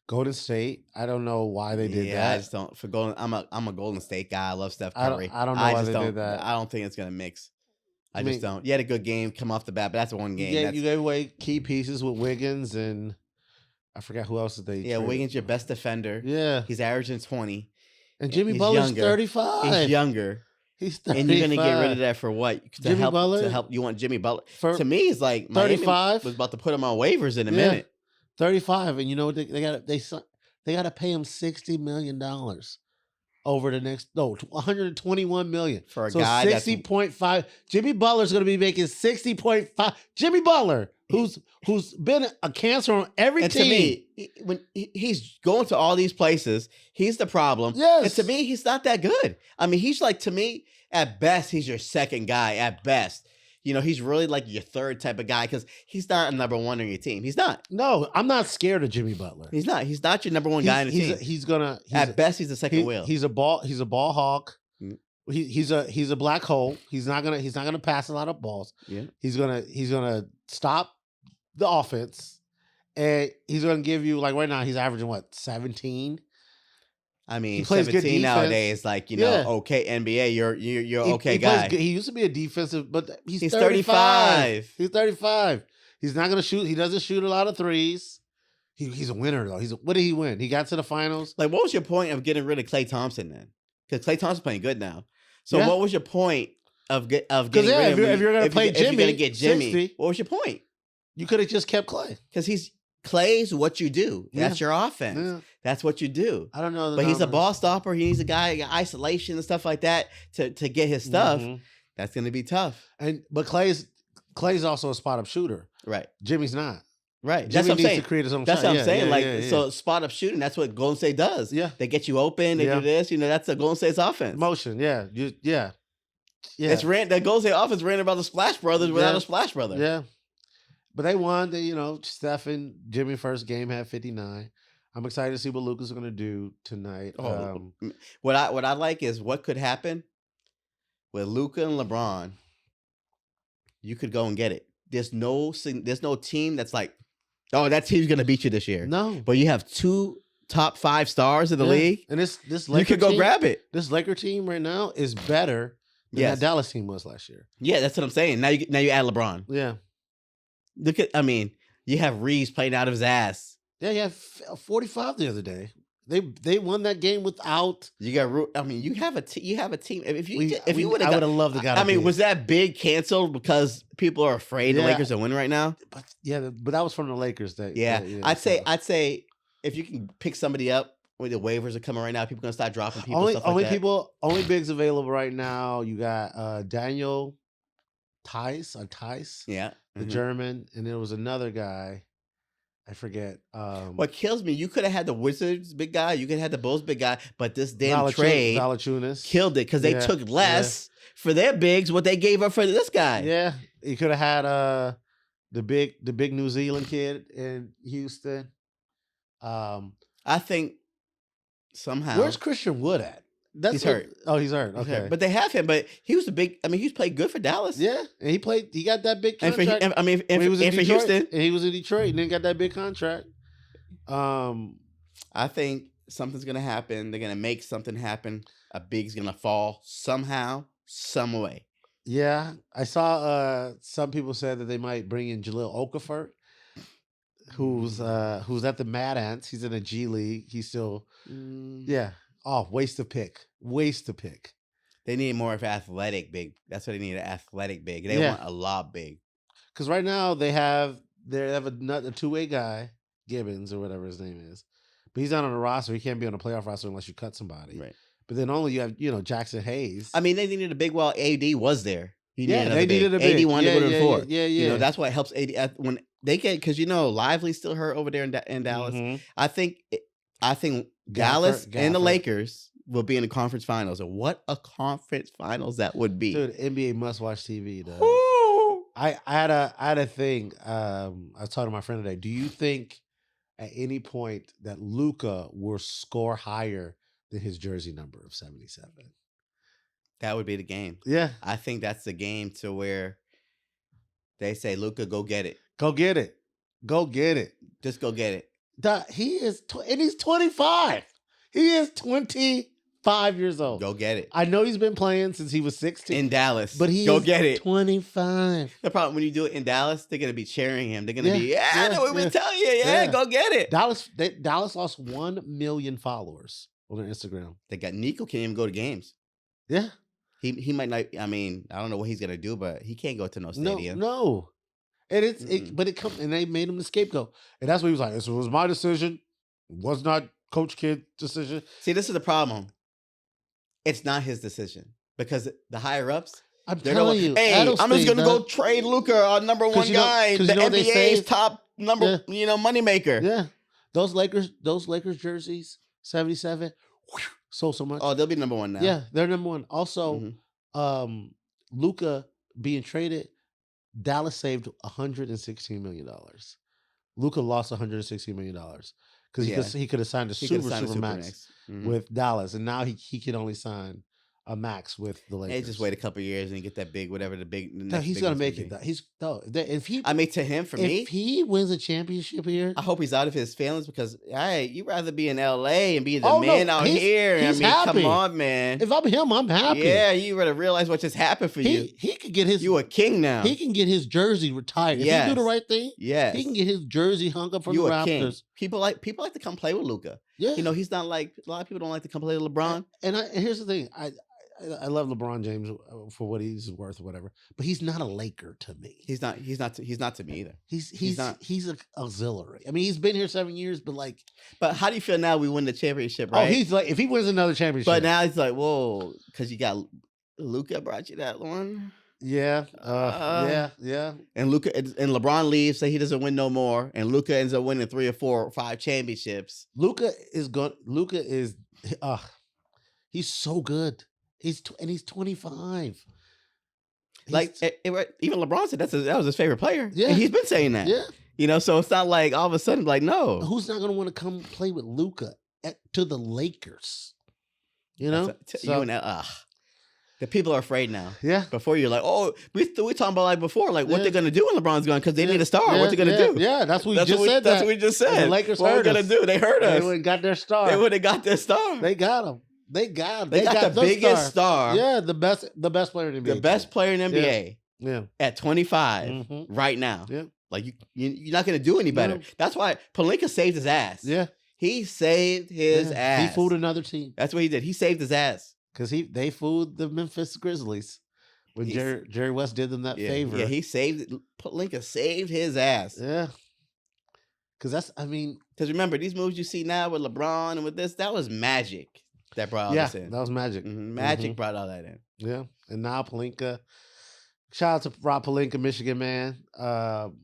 Golden State. I don't know why they did that. Yeah, I just don't. For Golden, I'm a Golden State guy. I love Steph Curry. I don't know why they did that. I don't think it's gonna mix. I just don't. You had a good game come off the bat, but that's one game. Yeah, you gave away key pieces with Wiggins and I forgot who else did they. Yeah, Wiggins, your best defender. Yeah, he's averaging 20. And Jimmy Butler's 35. He's younger. He's 35. And you're gonna get rid of that for what? Butler? To help. You want Jimmy Butler? To me, it's like 35 was about to put him on waivers in a minute. 35, and you know what they got to pay him $60 million over the next 121 million for a guy. 60.5. Jimmy Butler's going to be making 60.5. Jimmy Butler, who's been a cancer on every team. To me, when he's going to all these places, he's the problem. Yes. And to me, he's not that good. I mean, he's like, to me, at best, he's your second guy. At best. He's really like your third type of guy because he's not a number one on your team. He's not. No, I'm not scared of Jimmy Butler. He's not. He's not your number one guy on the team. At best, he's a second wheel. He's a ball hawk. He's a black hole. He's not gonna pass a lot of balls. Yeah. He's gonna stop the offense, and he's gonna give you, like, right now he's averaging what, 17. I mean, 17 nowadays, like, okay, NBA, you're okay guy. He used to be a defensive, but he's 35. He's 35. He's not gonna shoot. He doesn't shoot a lot of threes. He's a winner though. What did he win? He got to the finals. Like, what was your point of getting rid of Klay Thompson then? Because Klay Thompson's playing good now. So what was your point of getting rid of him? If you're gonna play Jimmy, if you're gonna get Jimmy, 60, what was your point? You could have just kept Klay. Because Clay's what you do. That's your offense. Yeah. That's what you do. I don't know. But he's a ball stopper. He needs a guy, isolation and stuff like that to get his stuff. Mm-hmm. That's going to be tough. But Clay's also a spot up shooter. Right. Jimmy's not. Right. Jimmy needs to create his own shot. That's what I'm saying. So spot up shooting, that's what Golden State does. Yeah. They get you open. They do this. That's a Golden State's offense. Motion. Yeah. Yeah. It's that Golden State offense ran about the Splash Brothers without a Splash Brother. Yeah. But they won. Steph and Jimmy first game had 59. I'm excited to see what Luka's going to do tonight. What I like is what could happen with Luka and LeBron. You could go and get it. There's no team that's like, oh, that team's going to beat you this year. No. But you have 2 top 5 stars in the league. And this Laker you could go team, grab it. This Laker team right now is better than that Dallas team was last year. Yeah, that's what I'm saying. Now you add LeBron. Yeah. You have Reeves playing out of his ass. Yeah, he had 45 the other day. They won that game without. You got. You have a team. If you would have, I would have loved to got. Was that big canceled because people are afraid the Lakers are winning right now? But that was from the Lakers. I'd say if you can pick somebody up when the waivers are coming right now, people are gonna start dropping people. Only bigs available right now. You got Daniel Tice. Yeah. The German, and there was another guy, I forget. What kills me, you could have had the Wizards big guy, you could have had the Bulls big guy, but this damn trade killed it because they took less for their bigs what they gave up for this guy. Yeah, you could have had the big New Zealand kid in Houston. I think somehow. Where's Christian Wood at? He's hurt. Oh, he's hurt. Okay. He's hurt. But they have him. But he was he's played good for Dallas. Yeah. And he got that big contract. And he was in Houston. And he was in Detroit and then got that big contract. I think something's going to happen. They're going to make something happen. A big's going to fall somehow, some way. Yeah. I saw some people said that they might bring in Jahlil Okafor, who's at the Mad Ants. He's in a G League. He's still, Oh, waste to pick. They need more of an athletic big. That's what they need, an athletic big. They want a lob big. Because right now they have they have a two-way guy, Gibbons or whatever his name is, but he's not on the roster. He can't be on a playoff roster unless you cut somebody. Right. But then only you have Jackson Hayes. I mean, they needed a big while AD was there. They needed a big. AD wanted to go to the floor. Yeah. That's why it helps AD when they get because Lively's still hurt over there in Dallas. Mm-hmm. I think Dallas and the Lakers will be in the conference finals. And what a conference finals that would be. Dude, NBA must-watch TV, though. I had a thing. I was talking to my friend today. Do you think at any point that Luka will score higher than his jersey number of 77? That would be the game. Yeah. I think that's the game to where they say, Luka, go get it. Go get it. Go get it. Just go get it. He is, and he's 25. He is 25 years old. Go get it. I know he's been playing since he was 16. In Dallas. But he go is get it. 25. The problem when you do it in Dallas, they're going to be cheering him. They're going to be, we've been telling you. Go get it. Dallas lost 1 million followers on their Instagram. They got Nico can't even go to games. Yeah. He might not, I mean, I don't know what he's going to do, but he can't go to no stadium. No. And but it comes, and they made him the scapegoat. And that's what he was like. This was my decision. It was not Coach Kid's decision. See, this is the problem. It's not his decision because the higher ups. I'm telling you. Hey, I'm just gonna go trade Luka, our number one guy, the NBA's top number, moneymaker. Yeah, those Lakers jerseys, 77, sold so much. Oh, they'll be number one now. Yeah, they're number one. Also, Luka being traded, Dallas saved $116 million. Luka lost $116 million because he could have signed a super max with Dallas, and now he can only sign a max with the Lakers. Hey, just wait a couple of years and get that big, whatever the big. No, he's gonna make it. To him, if he wins a championship here, I hope he's out of his feelings because you'd rather be in LA and be the man out here. I mean, happy. Come on, man. If I'm him, I'm happy. Yeah, you rather realize what just happened for you. He could get his. You a king now. He can get his jersey retired. If he do the right thing, he can get his jersey hung up from the Raptors. King. People like to come play with Luka. Yeah, he's not like a lot of people don't like to come play with LeBron. And here's the thing, I love LeBron James for what he's worth or whatever, but he's not a Laker to me. He's not to me either. He's an auxiliary. I mean, he's been here 7 years, but how do you feel now we win the championship, right? Oh, he's like, if he wins another championship. But now he's like, whoa, because you got Luka brought you that one. Yeah. Yeah. And Luka and LeBron leaves, say he doesn't win no more, and Luka ends up winning 3 or 4 or 5 championships. He's so good. He's 25. Even LeBron said that was his favorite player. Yeah, and he's been saying that. Yeah, so it's not like all of a sudden no. Who's not going to want to come play with Luka to the Lakers? The people are afraid now. Yeah. Before you're like, oh, we talking about before, what they're gonna do when LeBron's gone because they need a star. What they're gonna do? Yeah, that's what we just said. That's what we just said. And the Lakers what heard we're gonna do? They heard us. They would have got their star. They would have got their star. They got him. They got the biggest star. Yeah, the best player in the NBA. The best player in NBA. Yeah. At 25 right now. Yeah. Like you're not gonna do any better. No. That's why Pelinka saved his ass. Yeah. He saved his ass. He fooled another team. That's what he did. He saved his ass. Because they fooled the Memphis Grizzlies when Jerry West did them that favor. Yeah, Pelinka saved his ass. Yeah. Because remember, these moves you see now with LeBron and with this, that was magic that brought all this in. That was magic. Magic brought all that in. Yeah. And now Pelinka, shout out to Rob Pelinka, Michigan man. I'm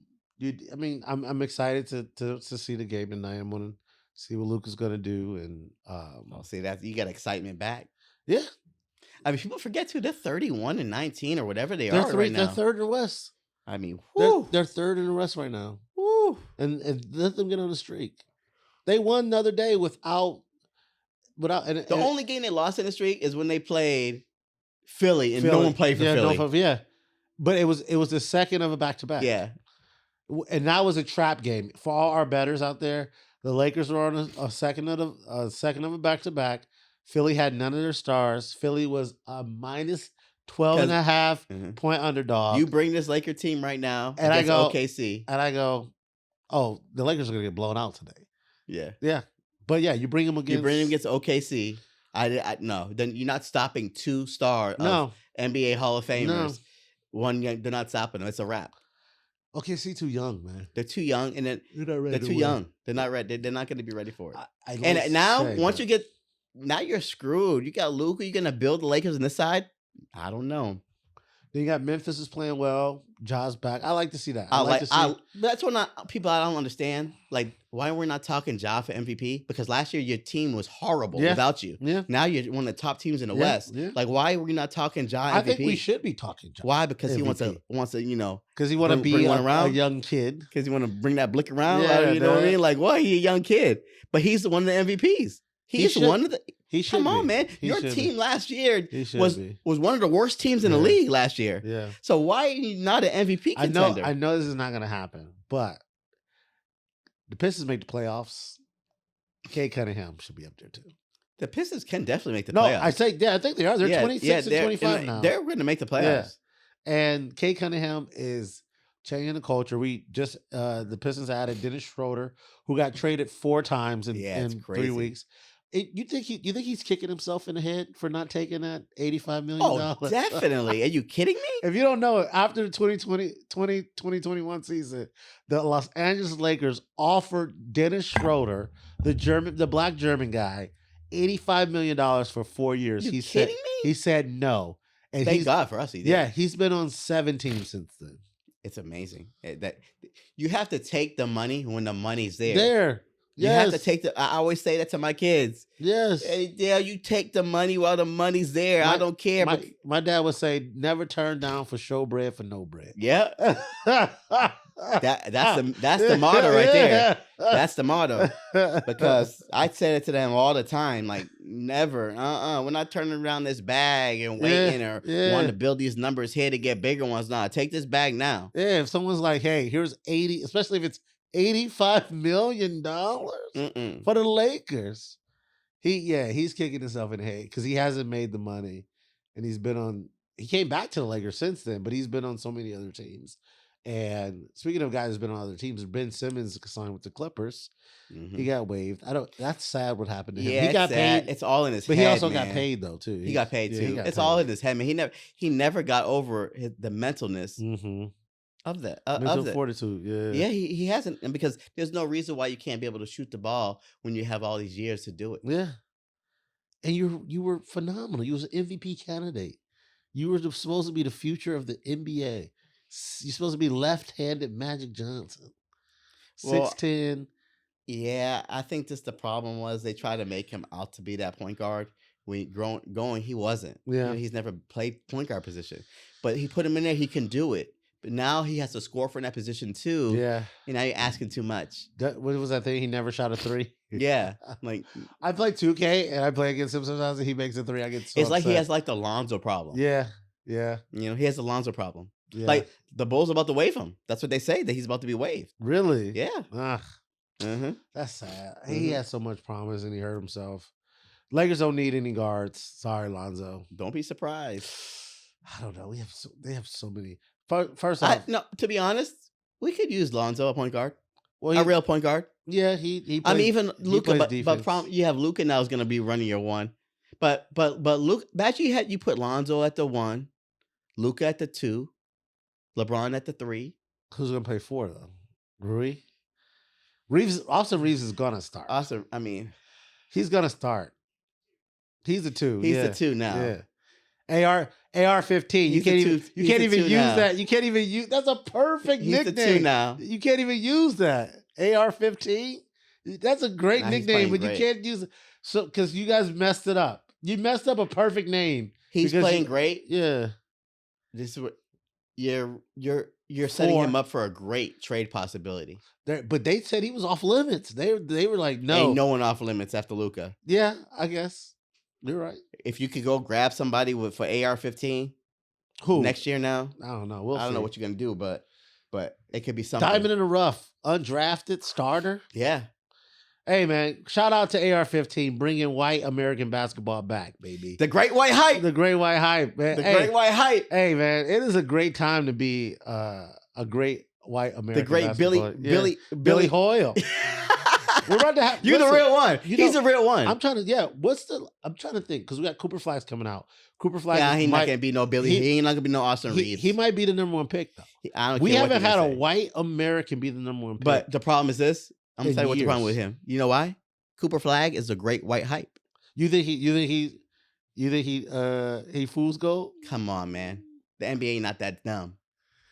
excited to see the game tonight. I'm gonna see what Luka's gonna do, and see that you got excitement back. Yeah. I mean, people forget too. They're 31-19 or whatever they are right now. They're third in the West. I mean, they're third in the West right now. Woo. And let them get on the streak. They won the other day without. And the only game they lost in the streak is when they played Philly and no one played for Philly. But it was the second of a back-to-back. Yeah. And that was a trap game for all our bettors out there. The Lakers were on a second of a back-to-back. Philly had none of their stars. Philly was a minus 12.5 point underdog. You bring this Laker team right now and I go OKC. And I go, oh, the Lakers are going to get blown out today. Yeah. Yeah. But yeah, you bring them against OKC. No. Then you're not stopping 2 stars of NBA Hall of Famers. No. One, they're not stopping them. It's a wrap. OKC too young, man. They're too young, and then they're too young. They're not ready. They're not going to be ready for it. And now, once you get, now you're screwed. You got Luka. You're going to build the Lakers on this side. I don't know. Then you got Memphis is playing well. Ja's back. I like to see that. That's what people I don't understand. Like, why we're not talking Ja for MVP? Because last year your team was horrible without you. Yeah. Now you're one of the top teams in the West. Yeah. Like, why are we not talking Ja MVP? I think we should be talking Ja. Why? Because MVP. he wants to, you know, because he want to be a young kid. Because he want to bring that blick around. Yeah, you know what I mean? Like, why? He a young kid, but he's one of the MVPs. He's one of the. He should. Come on, man! Your team last year was one of the worst teams in the league last year. Yeah. So why are you not an MVP contender? I know this is not going to happen, but the Pistons make the playoffs. Kay Cunningham should be up there too. The Pistons can definitely make the playoffs. I think they are. They're 26 and 25 now. They're going to make the playoffs. Yeah. And Kay Cunningham is changing the culture. We just the Pistons added Dennis Schroeder, who got traded 4 times in 3 weeks. You think he's kicking himself in the head for not taking that $85 million? Oh, definitely. Are you kidding me? If you don't know it, after the 2020-2021 season, the Los Angeles Lakers offered Dennis Schroeder, the black German guy, $85 million for 4 years. You kidding me? He said no. And thank God for us, he did. Yeah, he's been on 7 teams since then. It's amazing. That you have to take the money when the money's there. Yes. You have to take I always say that to my kids. Yes. Hey, Dale, you take the money while the money's there. I don't care. My dad would say, never turn down for showbread for no bread. Yeah. That's the motto right there. That's the motto. Because I said it to them all the time, like, never, we're not turning around this bag and waiting or wanting to build these numbers here to get bigger ones. Nah, take this bag now. Yeah, if someone's like, hey, here's 80, especially if it's $85 million for the Lakers. He's kicking himself in the head because he hasn't made the money. And he came back to the Lakers since then, but he's been on so many other teams. And speaking of guys who's been on other teams, Ben Simmons signed with the Clippers. He got waived. That's sad what happened to him. Yeah, he got paid. It's all in his head. But he also got paid though, too. He got paid too. It's all in his head, man. He never got over the mentalness. Of that, mental fortitude, yeah, he hasn't, and because there's no reason why you can't be able to shoot the ball when you have all these years to do it. Yeah, and you were phenomenal. You was an MVP candidate. You were supposed to be the future of the NBA. You're supposed to be left-handed Magic Johnson. 6'10". Yeah, I think just the problem was they tried to make him out to be that point guard. When going, he wasn't. Yeah, he's never played point guard position, but he put him in there. He can do it. But now he has to score for that position too. Yeah. And now you're asking too much. What was that thing? He never shot a 3? Yeah. Like, I play 2K and I play against him sometimes and he makes a 3. I get so it's like upset. He has like the Lonzo problem. Yeah. You know, he has the Lonzo problem. Yeah. Like the Bulls are about to waive him. That's what they say, that he's about to be waived. Really? Yeah. That's sad. He has so much promise and he hurt himself. Lakers don't need any guards. Sorry, Lonzo. Don't be surprised. I don't know. They have so many. First off, no. To be honest, we could use Lonzo a point guard, a real point guard. Yeah, he. I mean, even Luka, but you have Luka now is going to be running your 1. But Luka, imagine you put Lonzo at the 1, Luka at the 2, LeBron at the 3. Who's going to play 4 though? Reeves. Austin Reeves is going to start. Austin, I mean, he's going to start. He's the 2. He's the 2 now. Yeah. AR-15. You can't even use that. You can't even use. That's a perfect nickname. He's the 2 now. You can't even use that. AR-15. That's a great nickname, but you can't use it. So because you guys messed it up. You messed up a perfect name. He's playing great. Yeah. This is what you're setting him up for a great trade possibility. But they said he was off limits. They were like, no. Ain't no one off limits after Luka. Yeah, I guess. You're right. If you could go grab somebody for AR-15, who next year now? I don't know. I don't know what you're gonna do, but it could be something. Diamond in the rough, undrafted starter. Yeah. Hey man, shout out to AR-15 bringing white American basketball back, baby. The Great White Hype. The Great White Hype, man. Great White Hype. Hey man, it is a great time to be a great white American. The great Billy Hoyle. We're about to have. You're the real one. He's the real one. I'm trying to think because we got Cooper Flagg's coming out. Cooper Flag. Yeah, he's not gonna be no Billy. He ain't not gonna be no Austin Reeves. He might be the number one pick though. We haven't had a white American be the number one pick. But the problem is this. I'm gonna tell you what the problem with him. You know why? Cooper Flag is a great white hype. You think he fools gold? Come on, man. The NBA not that dumb.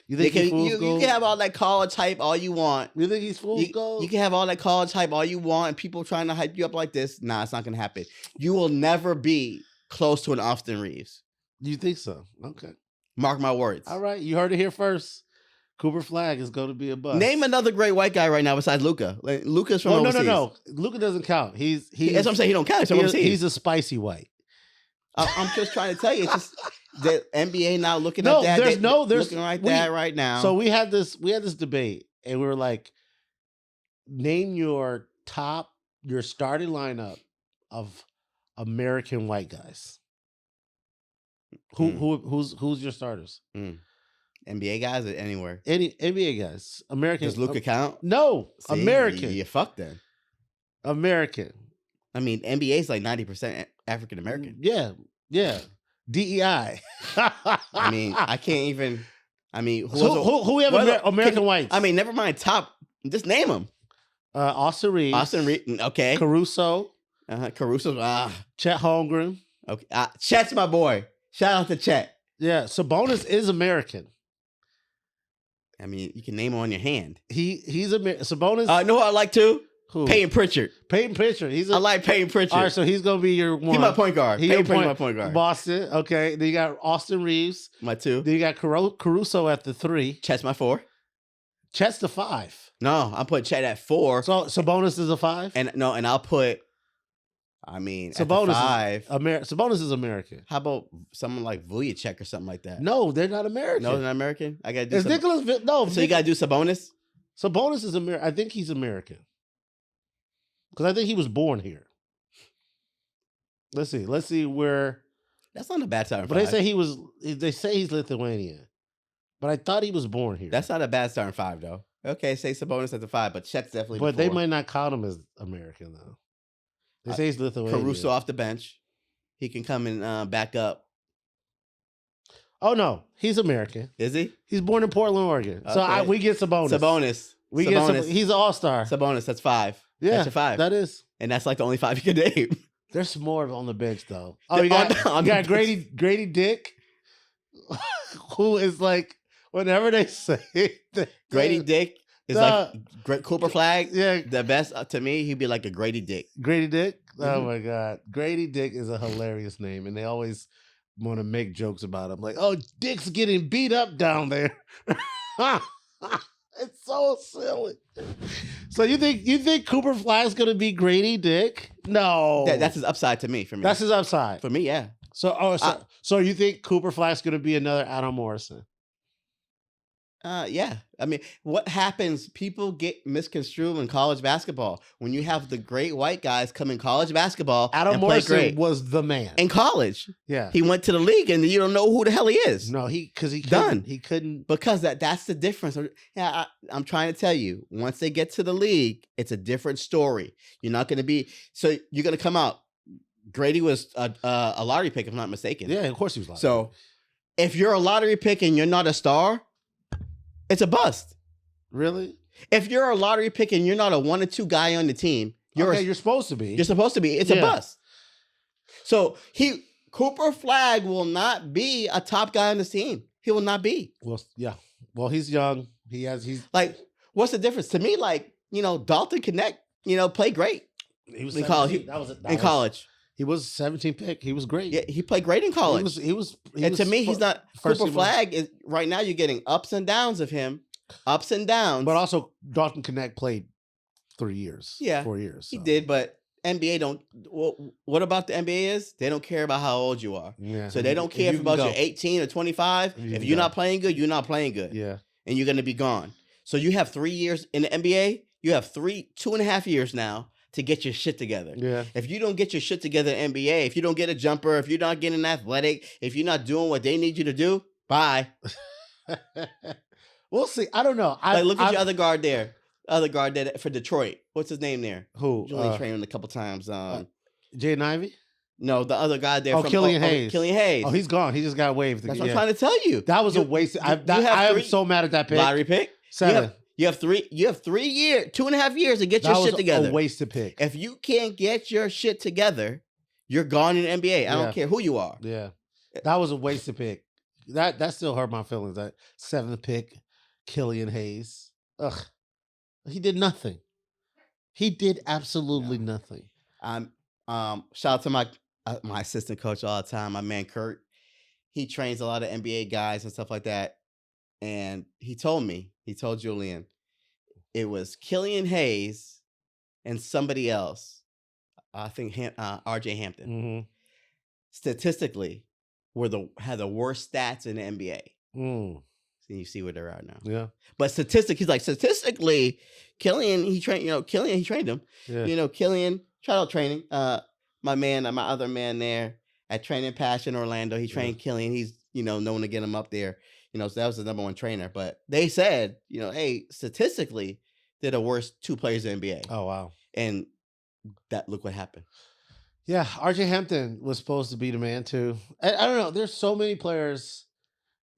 You think he fools gold? You can have all that college hype all you want. You think he's fools gold? You can have all that college hype all you want and people trying to hype you up like this. Nah, it's not going to happen. You will never be close to an Austin Reeves. You think so? Okay. Mark my words. All right. You heard it here first. Cooper Flag is going to be a bust. Name another great white guy right now besides Luka. Like, Luka's from overseas. No. Luka doesn't count. That's what I'm saying. He don't count. He's a spicy white. I'm just trying to tell you. It's just the NBA now looking at that. There's looking right now. So we had this debate, and we were like, name your starting lineup of American white guys. Who's your starters? NBA guys or anywhere? Any NBA guys. American. Does Luka count? No. See, American. You fucked then. American. I mean, NBA is like 90% African American. Yeah. DEI. I mean, I can't even. I mean, who we have American whites? I mean, never mind top. Just name them. Austin Reeves. Okay. Caruso. Caruso. Chet Holmgren. Okay. Chet's my boy. Shout out to Chet. Yeah. Sabonis is American. I mean, you can name him on your hand. He's Sabonis. Know who I like too? Who? Peyton Pritchard. I like Peyton Pritchard. All right, so he's gonna be your one. He's my point guard. Peyton's my point guard. Boston. Okay. Then you got Austin Reeves. My 2. Then you got Caruso at the 3. Chet's my 4. Chet's the 5. No, I'm putting Chet at 4. So Sabonis is a 5. And I'll put. I mean, Sabonis at 5. Sabonis is American. How about someone like Vujicic or something like that? No, they're not American. No, they're not American. I gotta do. It's Nicholas. No, so you gotta do Sabonis. Sabonis is American. I think he's American because I think he was born here. Let's see where. That's not a bad starting. But 5. They say he's Lithuanian, but I thought he was born here. That's not a bad starting 5 though. Okay, say Sabonis at the 5, but Chet's definitely. But they might not count him as American though. They say he's Lithuanian. Caruso off the bench. He can come and back up. Oh, no. He's American. Is he? He's born in Portland, Oregon. Okay. So we get Sabonis. He's an all-star. Sabonis, that's 5. Yeah, that's your 5. That is. And that's like the only 5 you can name. There's more on the bench, though. Oh, you got Grady Dick, who is like, whenever they say Grady Dick. Is like Cooper Flag. Yeah. The best to me, he'd be like a Grady Dick. Grady Dick? Oh my God. Grady Dick is a hilarious name. And they always want to make jokes about him. Like, oh, Dick's getting beat up down there. It's so silly. So you think Cooper Flag's gonna be Grady Dick? No. That's his upside to me. For me. That's his upside. For me, yeah. So you think Cooper Flag's gonna be another Adam Morrison? Yeah. I mean, what happens? People get misconstrued in college basketball. When you have the great white guys come in college basketball, Adam Morrison was the man in college. Yeah, he went to the league, and you don't know who the hell he is. No, he couldn't. He couldn't because that's the difference. Yeah, I'm trying to tell you. Once they get to the league, it's a different story. You're not going to be. So you're going to come out. Grady was a lottery pick, if I'm not mistaken. Yeah, of course he was. So if you're a lottery pick and you're not a star, it's a bust. Really? If you're a lottery pick and you're not a 1 or 2 guy on the team, you're supposed to be. You're supposed to be. It's a bust. So Cooper Flag will not be a top guy on this team. He will not be. Well, yeah. Well, he's young. He's like, what's the difference to me? Like, Dalton Connect, played great. He was in college. College. He was 17 pick. He was great. Yeah, he played great in college. And to me, he's not Cooper Flag. Is right now. You're getting ups and downs of him, ups and downs. But also, Dalton Connect played 3 years. Yeah, 4 years. So. He did, but NBA don't. What about the NBA is? They don't care about how old you are. Yeah. So they don't care if about you're 18 or 25. If you're not playing good, you're not playing good. Yeah. And you're going to be gone. So you have 3 years in the NBA. You have 2.5 years now to get your shit together. Yeah. If you don't get your shit together in NBA, if you don't get a jumper, if you're not getting athletic, if you're not doing what they need you to do, bye. We'll see. I don't know. Look at your other guard there. Other guard there for Detroit. What's his name there? Who? You only trained him a couple times. Jaden Ivey? No, the other guy there. From Killian Hayes. Killian Hayes. Oh, he's gone. He just got waived. That's what I'm trying to tell you. That was a waste. I am so mad at that pick. Lottery pick? 7. You have 3 years, 2.5 years to get your shit together. That was a wasted pick. If you can't get your shit together, you're gone in the NBA. I don't care who you are. Yeah. That was a wasted pick. That still hurt my feelings. That 7th pick, Killian Hayes. Ugh. He did nothing. He did absolutely nothing. Shout out to my assistant coach all the time, my man Kurt. He trains a lot of NBA guys and stuff like that. And he told Julian, it was Killian Hayes and somebody else. I think RJ Hampton. Mm-hmm. Statistically, had the worst stats in the NBA. Mm. So you see where they're at now. Yeah. But statistically, Killian, he trained him. Yeah. Killian, shout out training. My other man there at Training Passion Orlando, he trained Killian. He's, known to get him up there. So that was the number 1 trainer. But they said, hey, statistically, they're the worst 2 players in the NBA. Oh, wow. And look what happened. Yeah, RJ Hampton was supposed to be the man too. I don't know. There's so many players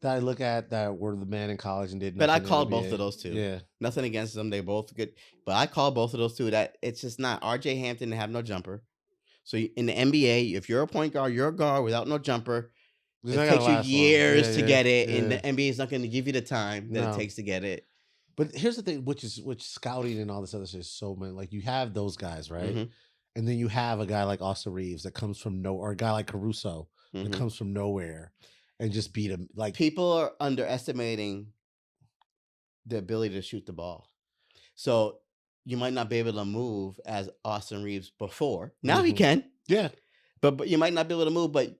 that I look at that were the man in college and did nothing. But I called both of those two. Yeah. Nothing against them. They're both good. But I called both of those two. That it's just not. RJ Hampton to have no jumper. So in the NBA, if you're a point guard, you're a guard without no jumper. It takes you years to get it. And the NBA is not going to give you the time that it takes to get it. But here's the thing, which scouting and all this other shit is so many. Like you have those guys, right? Mm-hmm. And then you have a guy like Austin Reeves that comes from nowhere, or a guy like Caruso that comes from nowhere and just beat him. Like people are underestimating the ability to shoot the ball. So you might not be able to move as Austin Reeves before. Now he can. Yeah. But you might not be able to move, but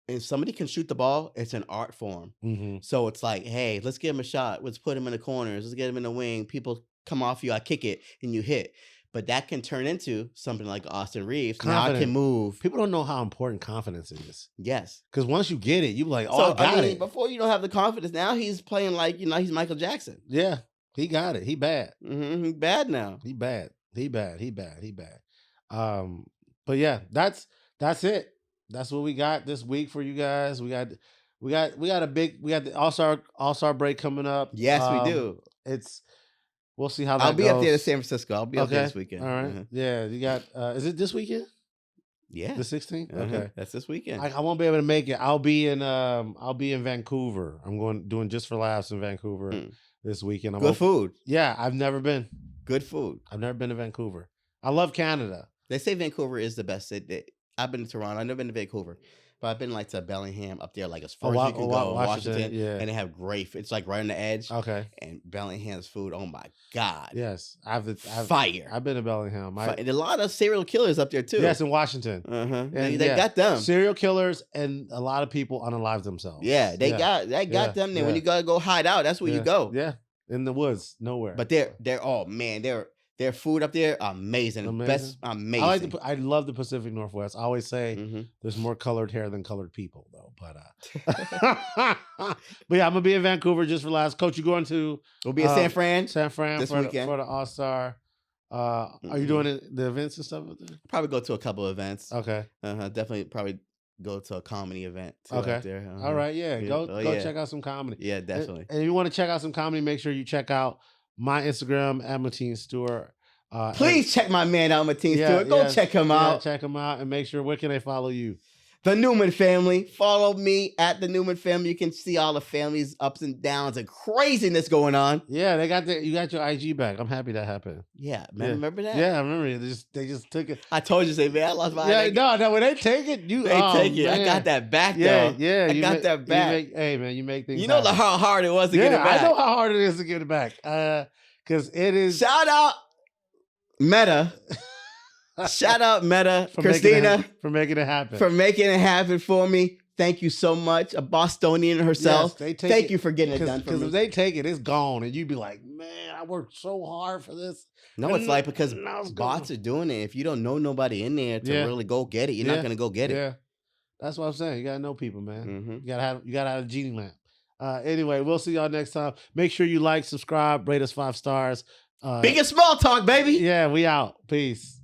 if somebody can shoot the ball, it's an art form. Mm-hmm. So it's like, hey, let's give him a shot. Let's put him in the corners. Let's get him in the wing. People come off you. I kick it and you hit. But that can turn into something like Austin Reeves. Confident. Now I can move. People don't know how important confidence is. Yes. Because once you get it, you're like, I got it. Before you don't have the confidence, now he's playing like, he's Michael Jackson. Yeah. He got it. He bad. Mm-hmm. He bad now. He bad. But yeah, that's it. That's what we got this week for you guys. We got the All-Star break coming up. Yes, we do. We'll see how that goes. I'll be up there to San Francisco. I'll be up there this weekend. All right. Uh-huh. Yeah, you got is it this weekend? Yeah. The 16th? Uh-huh. Okay. That's this weekend. I won't be able to make it. I'll be in Vancouver. I'm doing Just for Laughs in Vancouver this weekend. Good food. Yeah, I've never been. Good food. I've never been to Vancouver. I love Canada. They say Vancouver is the best city. I've been to Toronto. I've never been to Vancouver. But I've been like to Bellingham up there, like as far as you can go. Washington. Yeah. And they have great food. It's like right on the edge. Okay. And Bellingham's food, oh my God. Yes. Fire. I've been to Bellingham. And a lot of serial killers up there too. Yes, in Washington. Uh-huh. And they got them. Serial killers and a lot of people unalive themselves. Yeah, they got them there. When you gotta go hide out, that's where you go. Yeah. In the woods, nowhere. But their food up there, amazing. Best, amazing. I love the Pacific Northwest. I always say there's more colored hair than colored people, though. But but yeah, I'm gonna be in Vancouver just for last. Coach, you going to? We'll be in San Fran this weekend for the All-Star. Are you doing the events and stuff? Probably go to a couple of events. Okay. Definitely probably go to a comedy event too. Okay. Up there. All right. Yeah. Go check out some comedy. Yeah, definitely. And if you want to check out some comedy, make sure you check out my Instagram at Mateen Stewart. Please check my man out, Mateen Stewart. Go check him out. Check him out and make sure, where can they follow you? The Newman family. Follow me at the Newman family. You can see all the family's ups and downs and craziness going on. Yeah, you got your IG back. I'm happy that happened. Yeah, man, remember that? Yeah, I remember. They just took it. I told you, man, I lost my IG. No, when they take it, take it. I got that back, though. Yeah, I got that back. Hey, man, you make things. You know how hard it was to get it back. I know how hard it is to get it back. Because it is. Shout out Meta. Shout out Meta, Christina, for making it happen. For making it happen for me. Thank you so much. A Bostonian herself. Yes, thank you for getting it done for me. Because if they take it, it's gone. And you'd be like, man, I worked so hard for this. No, it's like because bots are doing it. If you don't know nobody in there to really go get it, you're not going to go get it. Yeah. That's what I'm saying. You got to know people, man. You got to have a genie lamp. Anyway, we'll see y'all next time. Make sure you like, subscribe, rate us 5 stars. Big and small talk, baby. Yeah, we out. Peace.